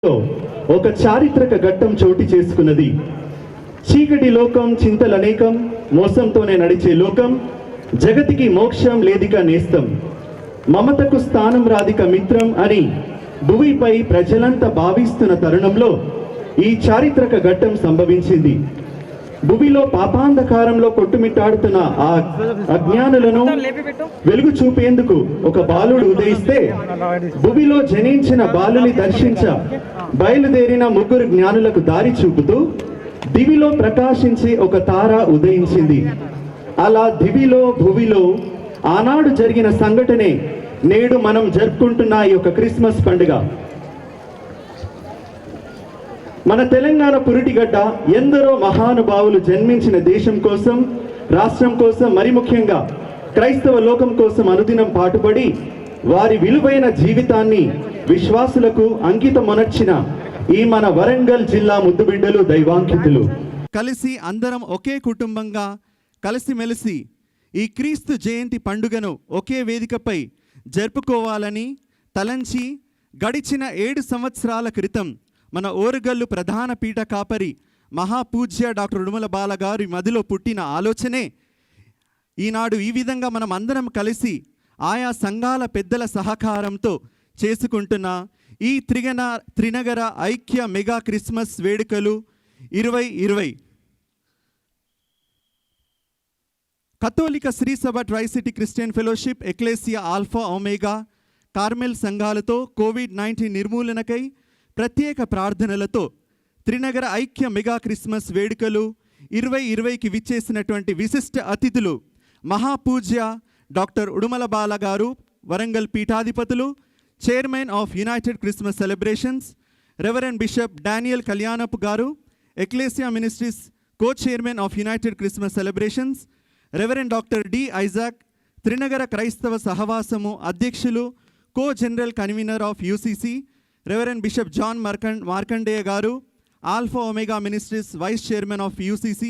ఒక చారిత్రక ఘట్టం చోటు చేసుకున్నది. చీకటి లోకం చింతలనేకం, మోసంతోనే నడిచే లోకం, జగతికి మోక్షం లేదిక నేస్తం, మమతకు స్థానం రాధిక మిత్రం అని భువిపై ప్రజలంతా భావిస్తున్న తరుణంలో ఈ చారిత్రక ఘట్టం సంభవించింది. భువిలో పాపాంధకారంలో కొట్టుమిట్టాడుతున్న ఆ అజ్ఞానులను వెలుగు చూపేందుకు ఒక బాలుడు ఉదయిస్తే, భువిలో జనించిన బాలుని దర్శించ బయలుదేరిన ముగ్గురు జ్ఞానులకు దారి చూపుతూ దివిలో ప్రకాశించే ఒక తార ఉదయించింది. అలా దివిలో భువిలో ఆనాడు జరిగిన సంఘటనే నేడు మనం జరుపుకుంటున్న ఈ యొక్క క్రిస్మస్ పండుగ. మన తెలంగాణ పురిటిగడ్డ ఎందరో మహానుభావులు జన్మించిన దేశం కోసం, రాష్ట్రం కోసం, మరి ముఖ్యంగా క్రైస్తవ లోకం కోసం అనుదినం పాటుపడి వారి విలువైన జీవితాన్ని విశ్వాసులకు అంకితమొనర్చిన ఈ మన వరంగల్ జిల్లా ముద్దుబిడ్డలు దైవాంకితులు. కలిసి అందరం ఒకే కుటుంబంగా కలిసిమెలిసి ఈ క్రీస్తు జయంతి పండుగను ఒకే వేదికపై జరుపుకోవాలని తలంచి గడిచిన 7 సంవత్సరాల క్రితం మన ఓరుగల్లు ప్రధాన పీఠ కాపరి మహాపూజ్య డాక్టర్ ఉడుమల బాల గారి మదిలో పుట్టిన ఆలోచనే ఈనాడు ఈ విధంగా మనం అందరం కలిసి ఆయా సంఘాల పెద్దల సహకారంతో చేసుకుంటున్న ఈ త్రినగర ఐక్య మెగా క్రిస్మస్ వేడుకలు 2020 కథోలిక శ్రీ సభ Tricity Christian Fellowship, Ecclesia Alpha Omega, Carmel సంఘాలతో కోవిడ్-19 నిర్మూలనకై ప్రత్యేక ప్రార్థనలతో త్రినగర ఐక్య మెగా క్రిస్మస్ వేడుకలు 2020కి విచ్చేసినటువంటి విశిష్ట అతిథులు మహాపూజ్య డాక్టర్ ఉడుమల బాల గారు, వరంగల్ పీఠాధిపతులు, chairman of United Christmas Celebrations, Reverend Bishop Daniel Kalyanapu గారు, Ecclesia Ministries co chairman of United Christmas Celebrations, Reverend doctor D Isaac, త్రినగర క్రైస్తవ సహవాసము అధ్యక్షులు, co general convener of UCC, Reverend Bishop John Markandeya గారు, Alpha Omega Ministries vice chairman of UCC,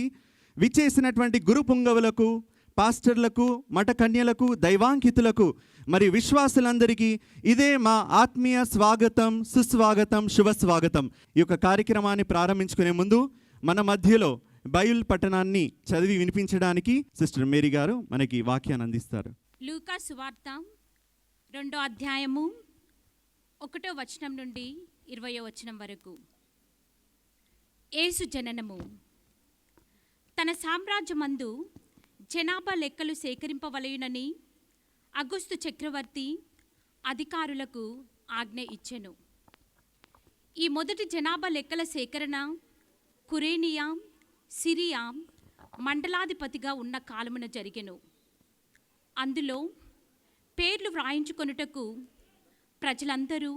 విచ్చేసినటువంటి గురు పుంగవులకు, పాస్టర్లకు, మఠ కన్యలకు, దైవాంకితులకు, మరి విశ్వాసులందరికీ ఇదే మా ఆత్మీయ స్వాగతం, సుస్వాగతం, శుభ స్వాగతం. ఈ యొక్క కార్యక్రమాన్ని ప్రారంభించుకునే ముందు మన మధ్యలో బైబిల్ పట్టణాన్ని చదివి వినిపించడానికి సిస్టర్ మేరీ గారు మనకి వాక్యాన్ని అందిస్తారు. లూకా సువార్త 2వ అధ్యాయము 1వ వచనం నుండి 20వ వచనం వరకు. యేసు జననము. తన సామ్రాజ్యమందు జనాభా లెక్కలు సేకరింపవలయునని అగుస్తు చక్రవర్తి అధికారులకు ఆజ్ఞ ఇచ్చెను. ఈ మొదటి జనాభా లెక్కల సేకరణ కురేనియా, సిరియా మండలాధిపతిగా ఉన్న కాలమున జరిగెను. అందులో పేర్లు వ్రాయించుకొనుటకు ప్రజలందరూ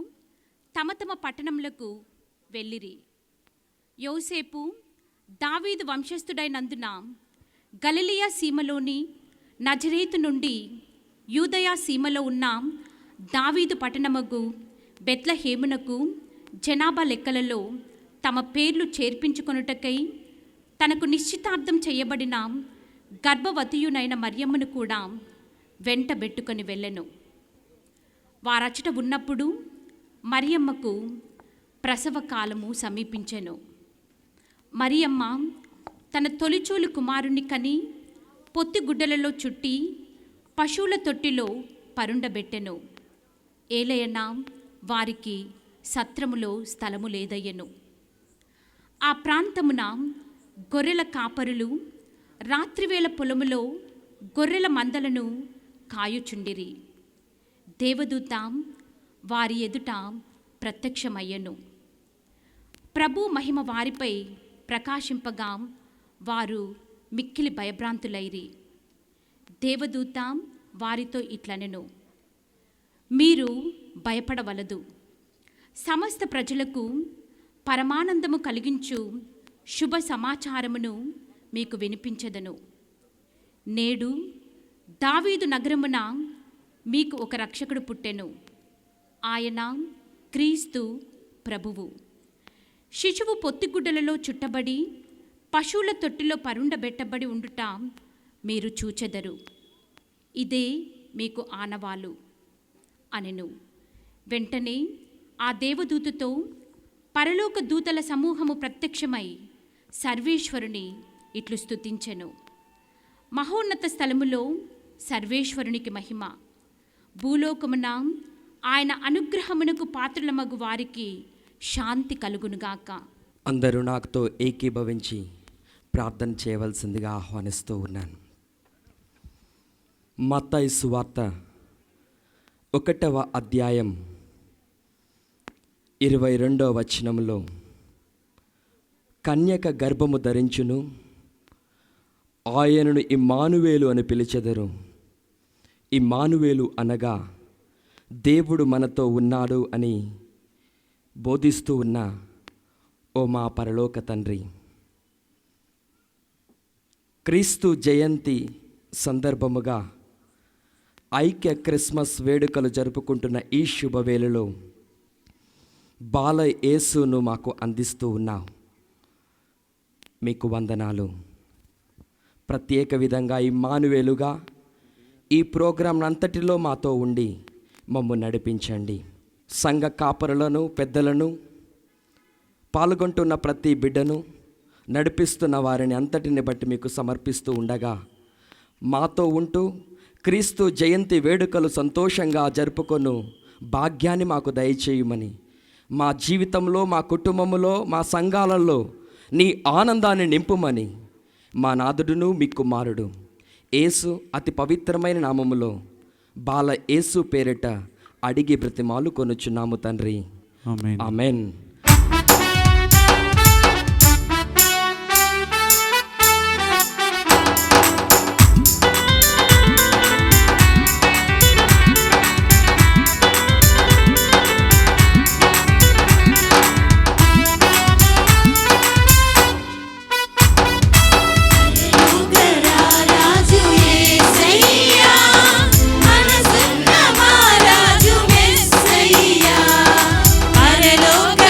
తమ తమ పట్టణములకు వెళ్ళిరి. యోసేపు దావీదు వంశస్థుడైనందున గలిలయ సీమలోని నజరేతు నుండి యూదయ సీమలో ఉన్న దావీదు పట్టణముకు బెత్లెహేమునకు జనాభా లెక్కలలో తమ పేర్లు చేర్పించుకొనుటకై తనకు నిశ్చితార్థం చేయబడిన గర్భవతియునైన మరియమ్మను కూడా వెంటబెట్టుకొని వెళ్ళెను. వారచట ఉన్నప్పుడు మరియమ్మకు ప్రసవ కాలము సమీపించెను. మరియమ్మ తన తొలిచూలు కుమారుని కని పొత్తిగుడ్డలలో చుట్టి పశువుల తొట్టిలో పరుండబెట్టెను. ఏలయనా వారికి సత్రములో స్థలము లేదయ్యెను. ఆ ప్రాంతమున గొర్రెల కాపరులు రాత్రివేళ పొలములో గొర్రెల మందలను కాయుచుండిరి. దేవదూత వారి ఎదుట ప్రత్యక్షమయ్యెను. ప్రభు మహిమ వారిపై ప్రకాశింపగా వారు మిక్కిలి భయభ్రాంతులైరి. దేవదూత వారితో ఇట్లనెను, మీరు భయపడవలదు. సమస్త ప్రజలకు పరమానందము కలిగించు శుభ సమాచారమును మీకు వినిపించదను. నేడు దావీదు నగరమున మీకు ఒక రక్షకుడు పుట్టెను. ఆయన క్రీస్తు ప్రభువు. శిశువు పొత్తిగుడ్డలలో చుట్టబడి పశువుల తొట్టిలో పరుండబెట్టబడి ఉండుట మీరు చూచెదరు. ఇదే మీకు ఆనవాలు అనెను. వెంటనే ఆ దేవదూతతో పరలోక దూతల సమూహము ప్రత్యక్షమై సర్వేశ్వరుని ఇట్లు స్తుతించెను. మహోన్నత స్థలములో సర్వేశ్వరునికి మహిమ, భూలోకమున ఆయన అనుగ్రహమునకు పాత్రులమగు వారికి శాంతి కలుగునుగాక. అందరూ నాతో ఏకీభవించి ప్రార్థన చేయవలసిందిగా ఆహ్వానిస్తూ ఉన్నాను. మత్తయి సువార్త 1వ అధ్యాయం 22వ వచనములో, కన్యక గర్భము ధరించును, ఆయనను ఇమ్మానువేలు అని పిలిచెదరు. ఇమ్మానువేలు అనగా దేవుడు మనతో ఉన్నాడు అని బోధిస్తూ ఉన్న ఓ మా పరలోక తండ్రి, క్రీస్తు జయంతి సందర్భముగా ఐక్య క్రిస్మస్ వేడుకలు జరుపుకుంటున్న ఈ శుభవేళలో బాల యేసును మాకు అందిస్తూ ఉన్నావు. మీకు వందనాలు. ప్రత్యేక విధంగా ఇమ్మానువేలుగా ఈ ప్రోగ్రాం అంతటిలో మాతో ఉండి మమ్ము నడిపించండి. సంఘ కాపరులను, పెద్దలను, పాల్గొంటున్న ప్రతి బిడ్డను, నడిపిస్తున్న వారిని అంతటిని బట్టి మీకు సమర్పిస్తూ ఉండగా, మాతో ఉంటూ క్రీస్తు జయంతి వేడుకలు సంతోషంగా జరుపుకొను భాగ్యాన్ని మాకు దయచేయమని, మా జీవితంలో, మా కుటుంబంలో, మా సంఘాలలో నీ ఆనందాన్ని నింపుమని మా నాథుడును మీ కుమారుడు యేసు అతి పవిత్రమైన నామములో బాల యేసు పేరిట అడిగి బ్రతిమాలు కొనుచున్నాము తండ్రి. ఆమేన్. ఆమేన్. పరలోక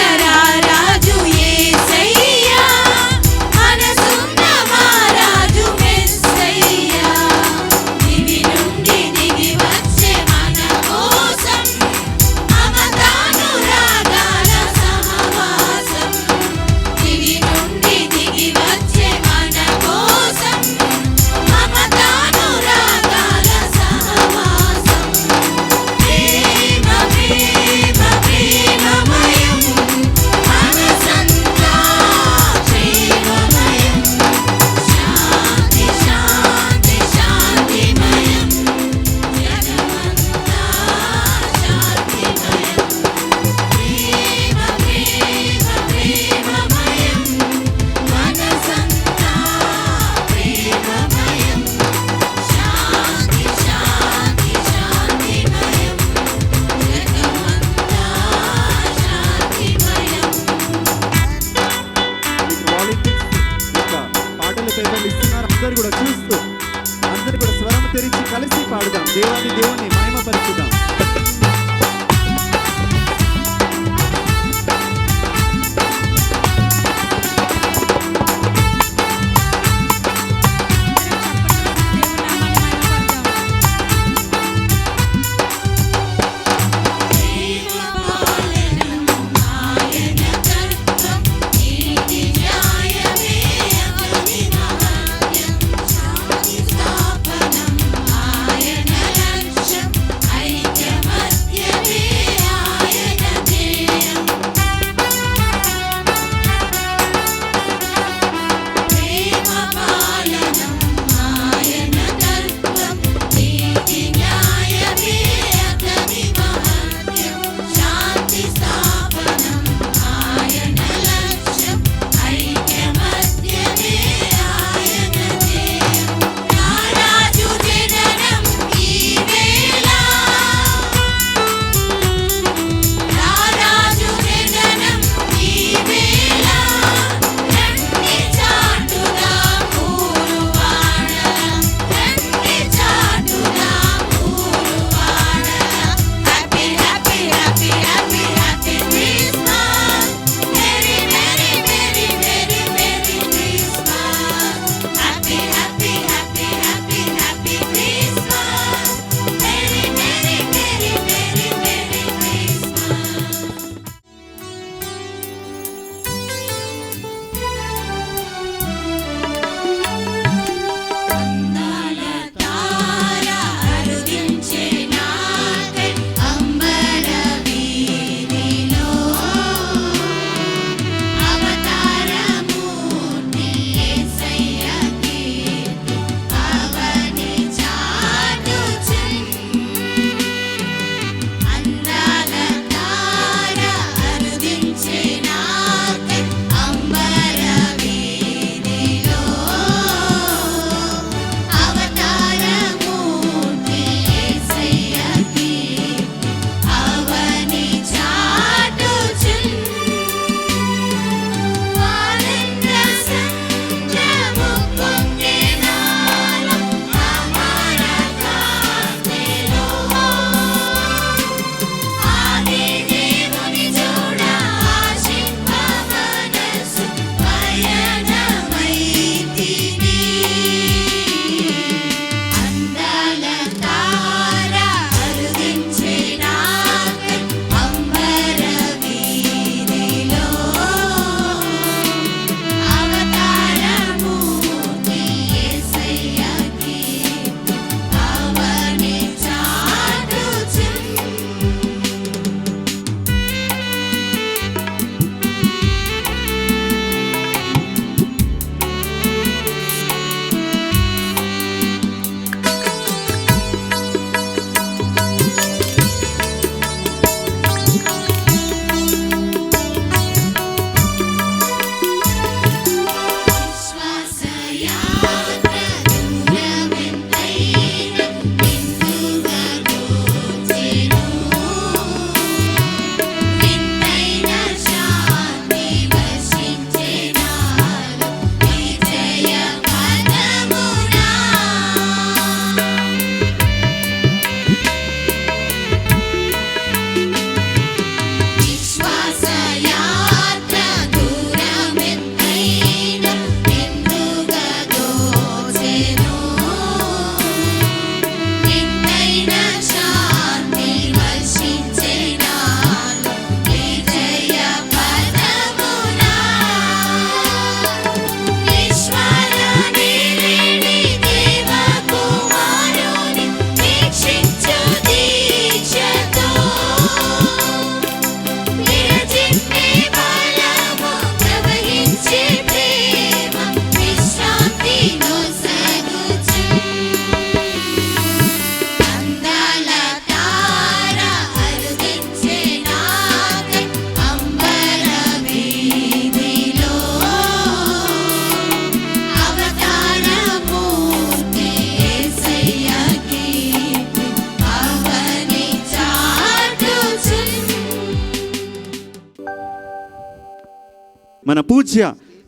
మన పూజ్య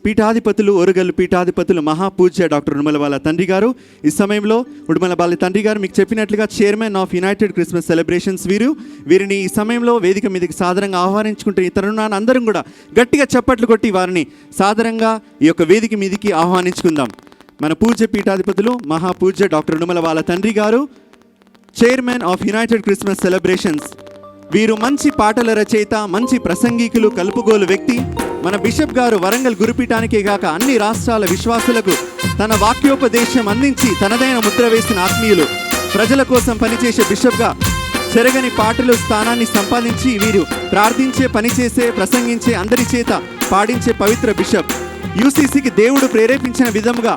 పీఠాధిపతులు, ఓరుగల్లు పీఠాధిపతులు మహాపూజ్య డాక్టర్ ఉడుమలబాల తండ్రి గారు. ఈ సమయంలో ఉడుమలబాల తండ్రి గారు మీకు చెప్పినట్లుగా chairman of United Christmas celebrations వీరిని ఈ సమయంలో వేదిక మీదకి సాదరంగా ఆహ్వానించుకుంటూ ఈ తరుణాన్ని అందరం కూడా గట్టిగా చప్పట్లు కొట్టి వారిని సాదరంగా ఈ యొక్క వేదిక మీదకి ఆహ్వానించుకుందాం. మన పూజ్య పీఠాధిపతులు మహాపూజ్య డాక్టర్ ఉడుమలబాల తండ్రి గారు, chairman of United Christmas celebrations. వీరు మంచి పాటల రచయిత, మంచి ప్రసంగికులు, కలుపుగోలు వ్యక్తి. మన బిషప్ గారు వరంగల్ గురుపీఠానికే కాక అన్ని రాష్ట్రాల విశ్వాసులకు తన వాక్యోపదేశం అందించి తనదైన ముద్ర వేసిన ఆత్మీయులు. ప్రజల కోసం పనిచేసే బిషప్గా చెరగని పాటలు స్థానాన్ని సంపాదించి వీరు ప్రార్థించే, పనిచేసే, ప్రసంగించే, అందరి చేత పాడించే పవిత్ర బిషప్. యూసీసీకి దేవుడు ప్రేరేపించిన విధముగా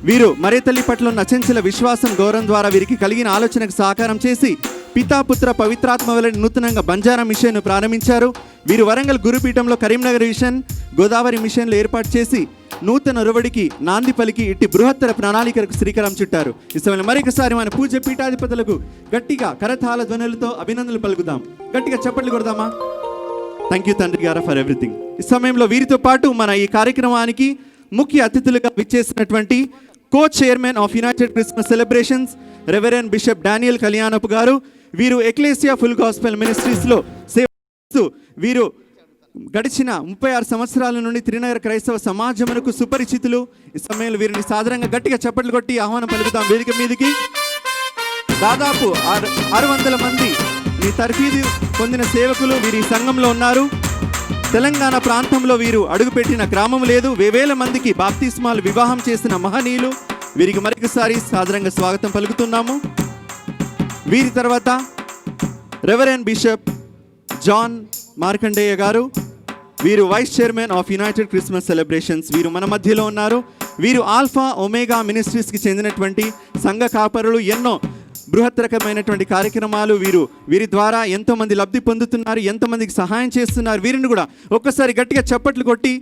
వీరు మరేతల్లి పట్ల ఉన్న అచంచల విశ్వాసం, గౌరవం ద్వారా వీరికి కలిగిన ఆలోచనకు సహకారం చేసి పితాపుత్ర పవిత్రాత్మ వలన నూతనంగా బంజారా మిషన్ను ప్రారంభించారు. వీరు వరంగల్ గురుపీఠంలో కరీంనగర్ మిషన్, గోదావరి మిషన్లు ఏర్పాటు చేసి నూతన ఒరవడికి నాంది పలికి ఇట్టి బృహత్తర ప్రణాళికలకు శ్రీకారం చుట్టారు. ఈ సమయంలో మరొకసారి మన పూజ్య పీఠాధిపతులకు గట్టిగా కరతాళ ధ్వనులతో అభినందనలు పలుకుదాం. గట్టిగా చప్పట్లు కొడదామా? థ్యాంక్ యూ తండ్రి గారు ఫర్ ఎవ్రీథింగ్. ఈ సమయంలో వీరితో పాటు మన ఈ కార్యక్రమానికి ముఖ్య అతిథులుగా విచ్చేసినటువంటి కో chairman of United Christmas Celebrations Reverend Bishop Daniel Kalyanapu గారు. వీరు ఎక్లేసియా ఫుల్ గాస్పెల్ మినిస్ట్రీస్లో సేవ చేస్తూ వీరు గడిచిన 36 సంవత్సరాల నుండి త్రినగర్ క్రైస్తవ సమాజమునకు సుపరిచితులు. ఈ సమయంలో వీరిని సాధారణంగా గట్టిగా చప్పట్లు కొట్టి ఆహ్వానం పలుకుతాం వేదిక మీదకి. దాదాపు 600 మంది ఈ తర్ఫీదు పొందిన సేవకులు వీరి సంఘంలో ఉన్నారు. తెలంగాణ ప్రాంతంలో వీరు అడుగుపెట్టిన గ్రామం లేదు. వేవేల మందికి బాప్తిస్మాలు వివాహం చేసిన మహనీయులు. వీరికి మరొకసారి సాదరంగా స్వాగతం పలుకుతున్నాము. వీరి తర్వాత రెవరెండ్ బిషప్ జాన్ మార్కండేయ గారు. వీరు vice chairman of United Christmas celebrations. వీరు మన మధ్యలో ఉన్నారు. వీరు ఆల్ఫా ఒమేగా మినిస్ట్రీస్కి చెందినటువంటి సంఘ కాపరులు. ఎన్నో బృహత్తరకమైనటువంటి కార్యక్రమాలు వీరి ద్వారా ఎంతోమంది లబ్ధి పొందుతున్నారు, ఎంతోమందికి సహాయం చేస్తున్నారు. వీరిని కూడా ఒక్కసారి గట్టిగా చప్పట్లు కొట్టి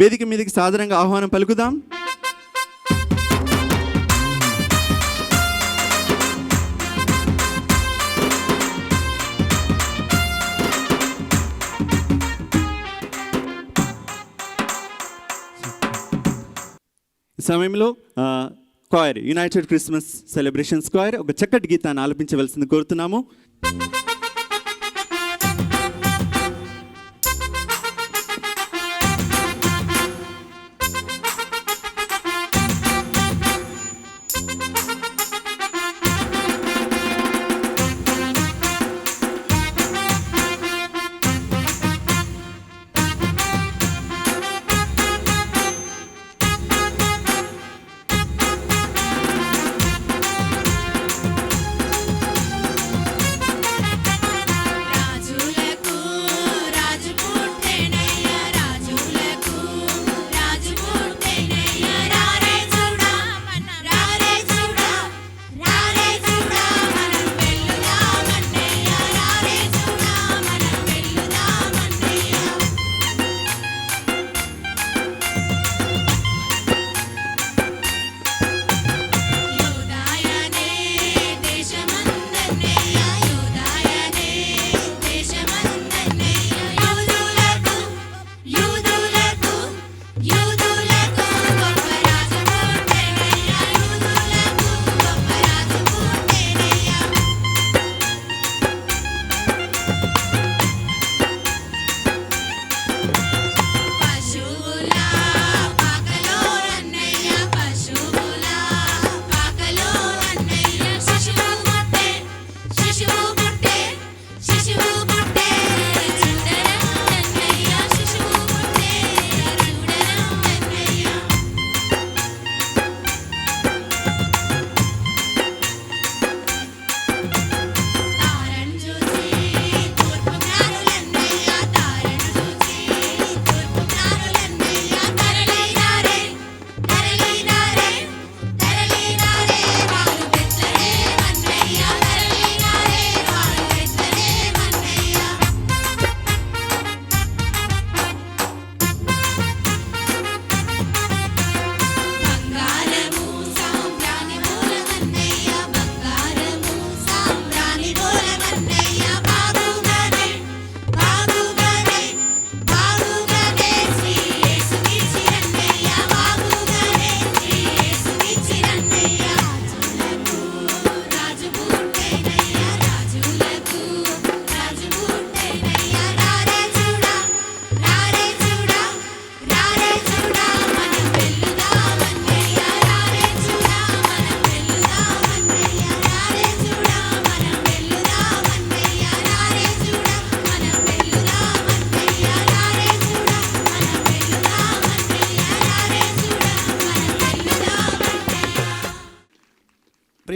వేదిక మీదకి సాదరంగా ఆహ్వానం పలుకుదాం. సమయంలో choir, United Christmas celebrations choir ఒక చక్కటి గీతాన్ని ఆలపించవలసింది కోరుతున్నాము.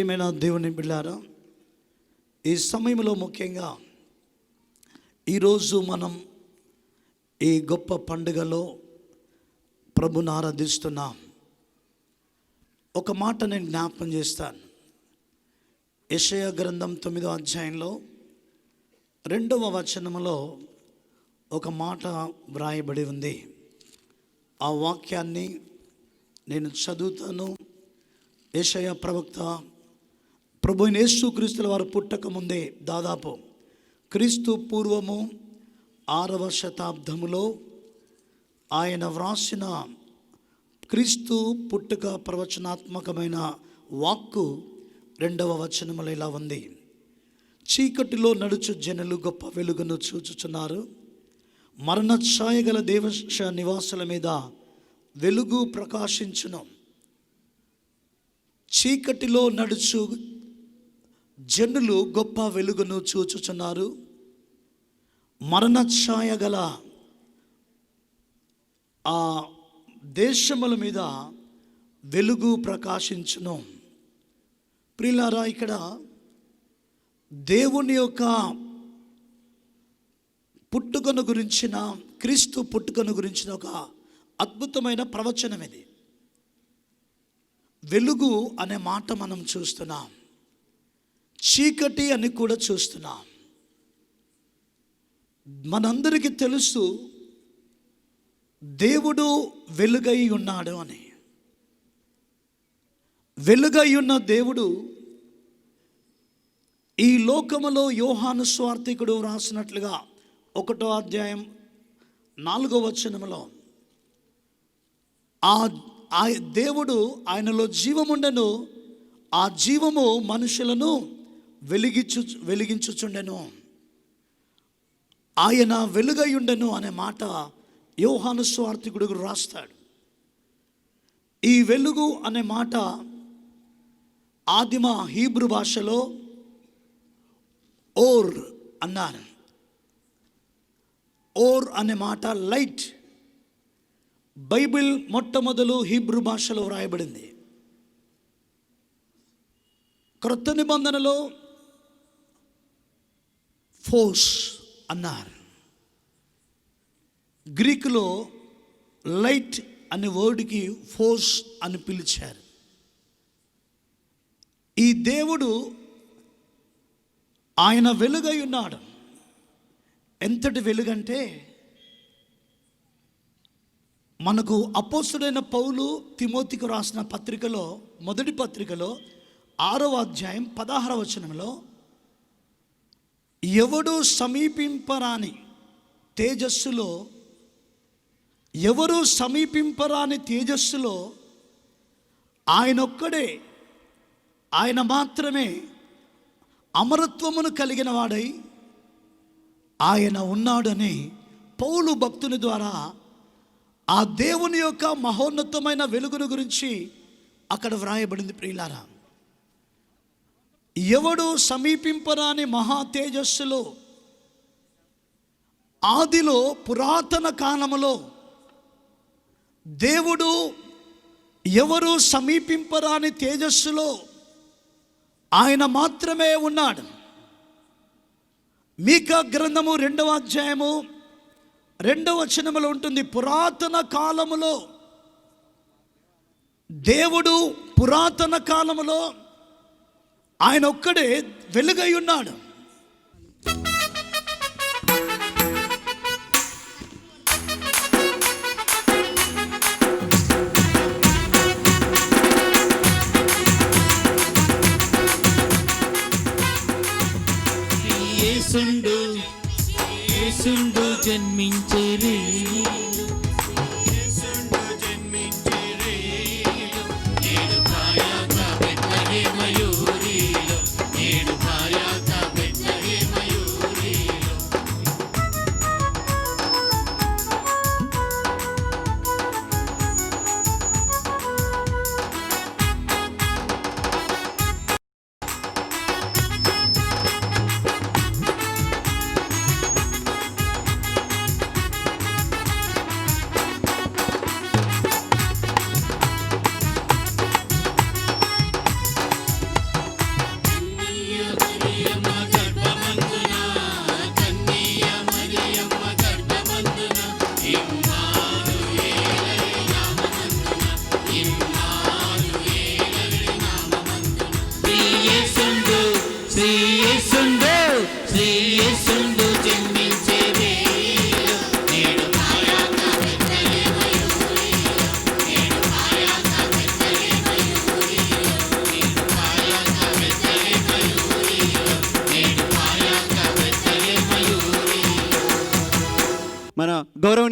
ప్రియమైన దేవుని బిడ్డలారా, ఈ సమయంలో ముఖ్యంగా ఈరోజు మనం ఈ గొప్ప పండుగలో ప్రభుని ఆరాధిస్తున్నాం. ఒక మాట నేను జ్ఞాపకం చేస్తాను. యెషయా గ్రంథం 9వ అధ్యాయంలో 2వ వచనంలో ఒక మాట వ్రాయబడి ఉంది. ఆ వాక్యాన్ని నేను చదువుతాను. యెషయా ప్రవక్త ప్రభువైన యేసుక్రీస్తుల వారు పుట్టక ముందే దాదాపు క్రీస్తు పూర్వము 6వ శతాబ్దములో ఆయన వ్రాసిన క్రీస్తు పుట్టుక ప్రవచనాత్మకమైన వాక్కు 2వ వచనములో ఇలా ఉంది. చీకటిలో నడుచు జనులు గొప్ప వెలుగును చూచుచున్నారు. మరణ ఛాయ గల దేవశ నివాసుల మీద వెలుగు ప్రకాశించును. చీకటిలో నడుచు జనులు గొప్ప వెలుగును చూచుచున్నారు. మరణ ఛాయ గల ఆ దేశముల మీద వెలుగు ప్రకాశించును. ప్రియులారా, ఇక్కడ దేవుని యొక్క పుట్టుకను గురించిన, క్రీస్తు పుట్టుకను గురించిన ఒక అద్భుతమైన ప్రవచనం ఇది. వెలుగు అనే మాట మనం చూస్తున్నాం, చీకటి అని కూడా చూస్తున్నాం. మనందరికీ తెలుసు దేవుడు వెలుగై ఉన్నాడు అని. వెలుగై ఉన్న దేవుడు ఈ లోకములో యోహాను స్వార్థికుడు రాసినట్లుగా 1వ అధ్యాయం 4వ వచనములో ఆ దేవుడు ఆయనలో జీవముండెను, ఆ జీవము మనుషులను వెలిగించుచుండెను, ఆయన వెలుగయుండెను అనే మాట యోహాను స్వార్థికుడు రాస్తాడు. ఈ వెలుగు అనే మాట ఆదిమ హీబ్రూ భాషలో ఓర్ అన్నారు. ఓర్ అనే మాట లైట్. బైబిల్ మొట్టమొదలు హీబ్రూ భాషలో వ్రాయబడింది. క్రొత్త నిబంధనలో ఫోస్ అన్నారు. గ్రీకులో లైట్ అనే వర్డ్కి ఫోస్ అని పిలిచారు. ఈ దేవుడు ఆయన వెలుగై ఉన్నాడు. ఎంతటి వెలుగంటే మనకు అపోస్తుడైన పౌలు తిమోతికి రాసిన పత్రికలో, మొదటి పత్రికలో 6వ అధ్యాయం 16వ వచనంలో, ఎవడు సమీపింపరాని తేజస్సులో, ఎవరు సమీపింపరాని తేజస్సులో ఆయనొక్కడే, ఆయన మాత్రమే అమరత్వమును కలిగిన వాడై ఆయన ఉన్నాడని పౌలు భక్తుని ద్వారా ఆ దేవుని యొక్క మహోన్నతమైన వెలుగును గురించి అక్కడ వ్రాయబడింది. ప్రియులారా, ఎవడు సమీపింపరాని మహా తేజస్సులో, ఆదిలో పురాతన కాలములో దేవుడు ఎవరు సమీపింపరాని తేజస్సులో ఆయన మాత్రమే ఉన్నాడు. మీకా గ్రంథము 2వ అధ్యాయము 2వ వచనములో ఉంటుంది. పురాతన కాలములో దేవుడు, పురాతన కాలములో ఆయన ఒక్కడే వెలుగై ఉన్నాడు. యేసుండు జన్మించేరి, నేడు భాయాక బెత్లెహేమయూరిలో, నేడు భాయాక బెత్లెహేమయూరిలో,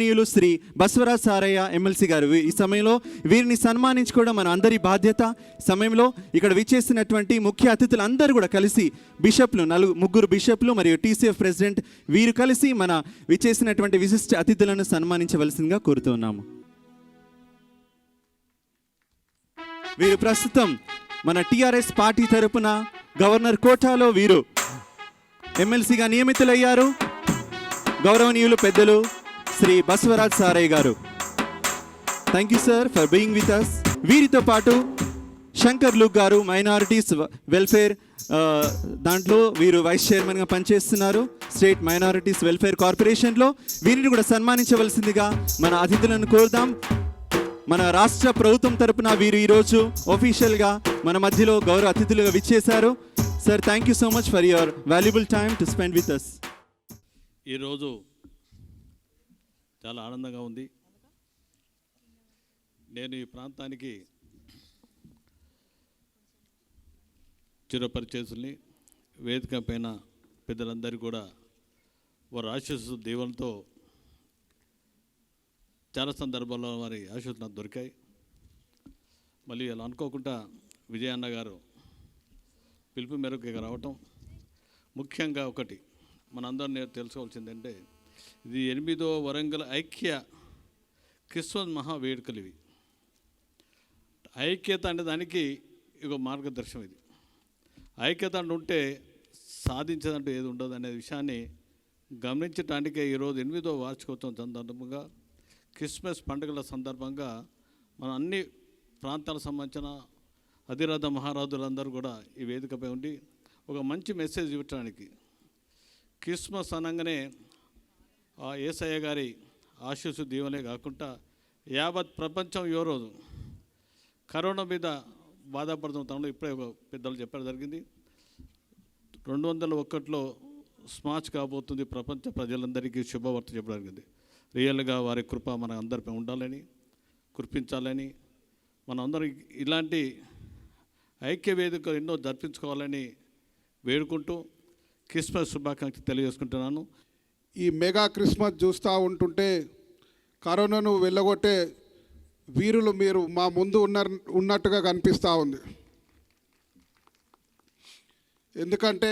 గౌరవనీయులు శ్రీ బసవరాజ్ సారయ్య ఎమ్మెల్సీ గారు ఈ సమయంలో వీరిని సన్మానించుకోవడం మన అందరి బాధ్యత. సమయంలో ఇక్కడ విచ్చేసినటువంటి ముఖ్య అతిథులందరూ కూడా కలిసి బిషప్లు, ముగ్గురు బిషప్లు మరియు టీసీఎఫ్ ప్రెసిడెంట్ వీరు కలిసి మన విచ్చేసినటువంటి విశిష్ట అతిథులను సన్మానించవలసిందిగా కోరుతున్నాము. వీరు ప్రస్తుతం మన టీఆర్ఎస్ పార్టీ తరపున గవర్నర్ కోటాలో వీరు ఎమ్మెల్సీగా నియమితులయ్యారు. గౌరవనీయులు పెద్దలు శ్రీ బసవరాజ్ సారయ్య గారు. Thank you sir for being with us. వీరితో పాటు శంకర్ లూక్ గారు మైనారిటీస్ వెల్ఫేర్ దాంట్లో వీరు వైస్ చైర్మన్గా పనిచేస్తున్నారు స్టేట్ మైనారిటీస్ వెల్ఫేర్ కార్పొరేషన్లో. వీరిని కూడా సన్మానించవలసిందిగా మన అతిథులను కోరుదాం. మన రాష్ట్ర ప్రభుత్వం తరపున వీరు ఈరోజు ఒఫీషియల్గా మన మధ్యలో గౌరవ అతిథులుగా విచ్చేశారు. Sir thank you so much for your valuable time to spend with us. ఈరోజు చాలా ఆనందంగా ఉంది. నేను ఈ ప్రాంతానికి చిరపరిచేతుల్ని, వేదిక పైన పెద్దలందరూ కూడా వారి ఆశీస్సు దీవెనతో చాలా సందర్భాల్లో వారి ఆశీస్సులు నాకు దొరికాయి. మళ్ళీ అలా అనుకోకుండా విజయన్న గారు పిలుపు మేరకు ఇక రావటం, ముఖ్యంగా ఒకటి మనందరినీ తెలుసుకోవాల్సిందంటే ఇది 8వ వరంగల్ ఐక్య క్రిస్మస్ మహావేడుకలు. ఇవి ఐక్యత అంటే దానికి ఒక మార్గదర్శనం. ఇది ఐక్యత అంటే ఉంటే సాధించదంటూ ఏది ఉండదు అనే విషయాన్ని గమనించడానికే ఈరోజు 8వ వార్షికోత్సవం సందర్భంగా క్రిస్మస్ పండుగల సందర్భంగా మన అన్ని ప్రాంతాలకు సంబంధించిన అధిరథ మహారాజులందరూ కూడా ఈ వేదికపై ఉండి ఒక మంచి మెసేజ్ ఇవ్వడానికి, క్రిస్మస్ అనగానే ఆ యేసయ్య గారి ఆశీస్సు దీవెనే కాకుండా యావత్ ప్రపంచం ఈ రోజు కరోనా మీద బాధపడుతున్న తమలో ఇప్పుడే ఒక పెద్దలు చెప్పడం జరిగింది. 201లో స్మాచ్ కాబోతుంది. ప్రపంచ ప్రజలందరికీ శుభవార్త చెప్పడం జరిగింది. రియల్గా వారి కృప మన అందరిపై ఉండాలని, కురిపించాలని, మన అందరం ఇలాంటి ఐక్య వేదికలు ఎన్నో జరిపించుకోవాలని వేడుకుంటూ క్రిస్మస్ శుభాకాంక్షలు తెలియజేసుకుంటున్నాను. ఈ మెగా క్రిస్మస్ చూస్తూ ఉంటుంటే కరోనాను వెళ్ళగొట్టే వీరులు మీరు మా ముందు ఉన్నట్టుగా కనిపిస్తూ ఉంది. ఎందుకంటే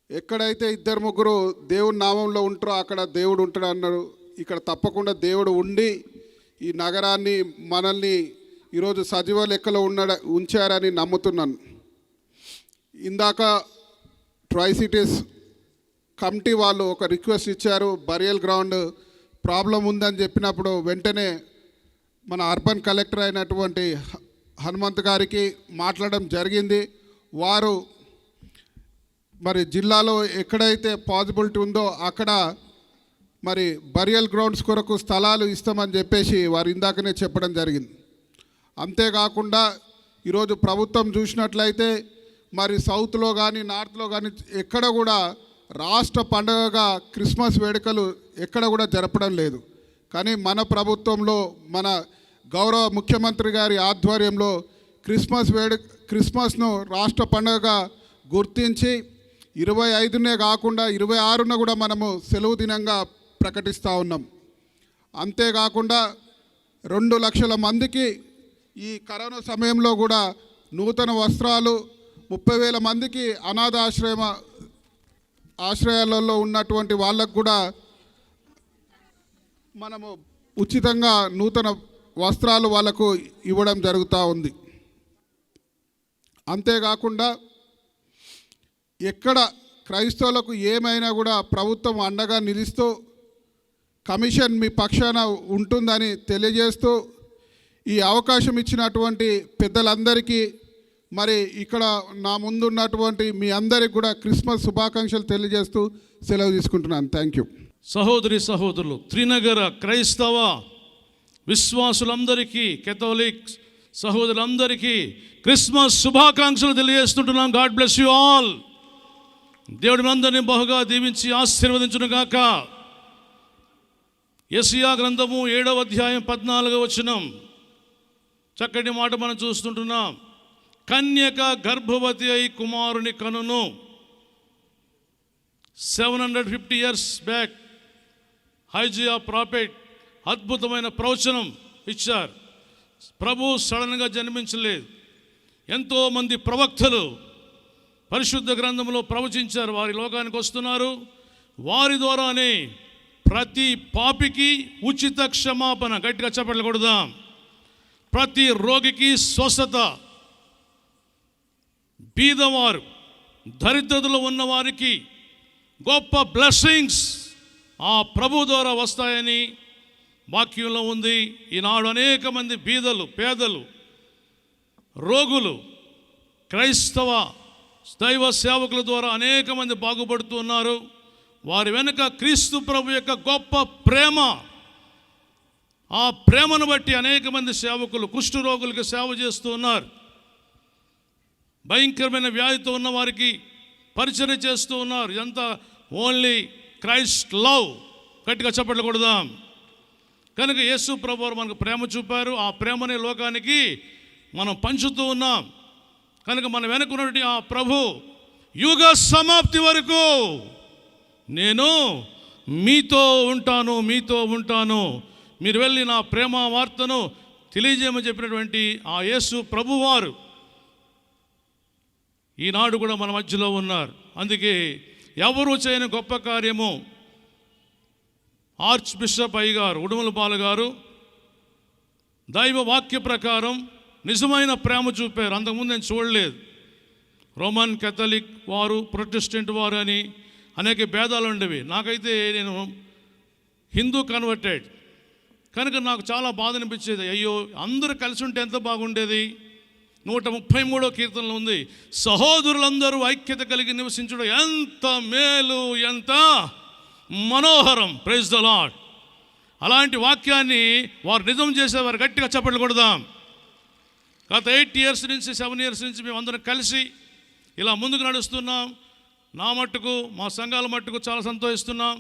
ఎక్కడైతే 2-3 దేవుడి నామంలో ఉంటారో అక్కడ దేవుడు ఉంటాడు అన్నారు. ఇక్కడ తప్పకుండా దేవుడు ఉండి ఈ నగరాన్ని, మనల్ని ఈరోజు సజీవ లెక్కలో ఉంచారని నమ్ముతున్నాను. ఇందాక ట్రై సిటీస్ కమిటీ వాళ్ళు ఒక రిక్వెస్ట్ ఇచ్చారు, బరియల్ గ్రౌండ్ ప్రాబ్లం ఉందని చెప్పినప్పుడు వెంటనే మన అర్బన్ కలెక్టర్ అయినటువంటి హనుమంత్ గారికి మాట్లాడడం జరిగింది. వారు మరి జిల్లాలో ఎక్కడైతే పాసిబిలిటీ ఉందో అక్కడ మరి బరియల్ గ్రౌండ్స్ కొరకు స్థలాలు ఇస్తామని చెప్పేసి వారు ఇందాకనే చెప్పడం జరిగింది. అంతేకాకుండా ఈరోజు ప్రభుత్వం చూసినట్లయితే మరి సౌత్లో కానీ నార్త్లో కానీ ఎక్కడ కూడా రాష్ట్ర పండుగగా క్రిస్మస్ వేడుకలు ఎక్కడ కూడా జరపడం లేదు. కానీ మన ప్రభుత్వంలో మన గౌరవ ముఖ్యమంత్రి గారి ఆధ్వర్యంలో క్రిస్మస్ను రాష్ట్ర పండుగగా గుర్తించి 25నే కాకుండా 26న కూడా మనము సెలవు దినంగా ప్రకటిస్తూ ఉన్నాం. అంతేకాకుండా 2 లక్షల మందికి ఈ కరోనా సమయంలో కూడా నూతన వస్త్రాలు, 30,000 మందికి అనాథ ఆశ్రయాలలో ఉన్నటువంటి వాళ్ళకు కూడా మనము ఉచితంగా నూతన వస్త్రాలు వాళ్ళకు ఇవ్వడం జరుగుతూ ఉంది. అంతేకాకుండా ఎక్కడ క్రైస్తవులకు ఏమైనా కూడా ప్రభుత్వం అండగా నిలుస్తూ కమిషన్ మీ పక్షాన ఉంటుందని తెలియజేస్తూ ఈ అవకాశం ఇచ్చినటువంటి పెద్దలందరికీ మరి ఇక్కడ నా ముందున్నటువంటి మీ అందరికి కూడా క్రిస్మస్ శుభాకాంక్షలు తెలియజేస్తూ సెలవు తీసుకుంటున్నాను. Thank you. సహోదరి సహోదరులు, త్రినగర క్రైస్తవ విశ్వాసులందరికీ, కేథోలిక్ సహోదరులందరికీ క్రిస్మస్ శుభాకాంక్షలు తెలియజేస్తుంటున్నాం. God bless you all. దేవుడి అందరినీ బహుగా దీవించి ఆశీర్వదించును గాక. యెషయా గ్రంథము 7వ అధ్యాయం 14వ వచనం చక్కటి మాట మనం చూస్తుంటున్నాం. కన్యక గర్భవతి అయి కుమారుని కనును. 750 years బ్యాక్ హైజియా ప్రాఫెట్ అద్భుతమైన ప్రవచనం ఇచ్చారు. ప్రభు సడన్గా జన్మించలేదు. ఎంతోమంది ప్రవక్తలు పరిశుద్ధ గ్రంథంలో ప్రవచించారు. వారి లోకానికి వస్తున్నారు. వారి ద్వారానే ప్రతి పాపికి ఉచిత క్షమాపణ, గట్టిగా చప్పట్లు కొడదాం, ప్రతి రోగికి స్వస్థత, బీదవారు దరిద్రతలో ఉన్నవారికి గొప్ప బ్లెస్సింగ్స్ ఆ ప్రభు ద్వారా వస్తాయని వాక్యంలో ఉంది. ఈనాడు అనేక మంది బీదలు, పేదలు, రోగులు, క్రైస్తవ దైవ సేవకుల ద్వారా అనేక మంది బాగుపడుతూ ఉన్నారు. వారి వెనుక క్రీస్తు ప్రభు యొక్క గొప్ప ప్రేమ, ఆ ప్రేమను బట్టి అనేక మంది సేవకులు కుష్టు రోగులకు సేవ చేస్తూ ఉన్నారు. భయంకరమైన వ్యాధితో ఉన్న వారికి పరిచర్య చేస్తూ ఉన్నారు. ఇదంతా ఓన్లీ క్రైస్ట్ లవ్, గట్టిగా చప్పట్లు కొడదాం. కనుక యేసు ప్రభు వారు మనకు ప్రేమ చూపారు. ఆ ప్రేమనే లోకానికి మనం పంచుతూ ఉన్నాం. కనుక మన వెనుకున్నటువంటి ఆ ప్రభు యుగ సమాప్తి వరకు నేను మీతో ఉంటాను, మీతో ఉంటాను, మీరు వెళ్ళి నా ప్రేమ వార్తను తెలియజేయమని చెప్పినటువంటి ఆ యేసు ప్రభువారు ఈనాడు కూడా మన మధ్యలో ఉన్నారు. అందుకే ఎవరు చేయని గొప్ప కార్యము ఆర్చ్ బిషప్ అయ్యగారు, ఉడుమలపాలు గారు దైవ వాక్య ప్రకారం నిజమైన ప్రేమ చూపారు. అంతకుముందు నేను చూడలేదు. రోమన్ కేథలిక్ వారు, ప్రొటెస్టెంట్ వారు అని అనేక భేదాలు ఉండేవి. నాకైతే నేను హిందూ కన్వర్టెడ్ కనుక నాకు చాలా బాధ అనిపించేది. అయ్యో, అందరూ కలిసి ఉంటే ఎంత బాగుండేది. 133వ కీర్తనలో ఉంది, సహోదరులందరూ ఐక్యత కలిగి నివసించడం ఎంత మేలు, ఎంత మనోహరం. Praise the Lord. అలాంటి వాక్యాన్ని వారు నిజం చేసేవారు. గట్టిగా చప్పట్లు కొడదాం. గత 8 years నుంచి 7 years నుంచి మేము అందరం కలిసి ఇలా ముందుకు నడుస్తున్నాం. నా మట్టుకు, మా సంఘాల మట్టుకు చాలా సంతోషిస్తున్నాం.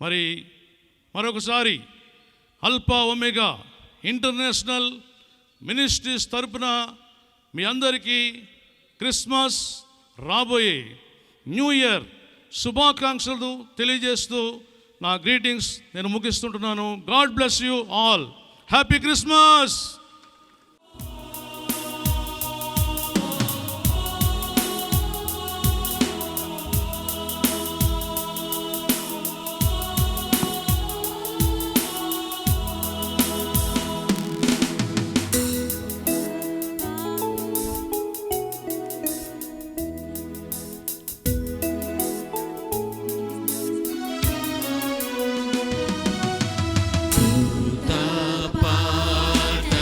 మరి మరొకసారి అల్ఫా ఒమేగా ఇంటర్నేషనల్ మినిస్ట్రీస్ తరపున మీ అందరికీ క్రిస్మస్, రాబోయే న్యూ ఇయర్ శుభాకాంక్షలు తెలియజేస్తూ నా గ్రీటింగ్స్ నేను ముగిస్తుంటున్నాను. God bless you all. Happy Christmas. పాట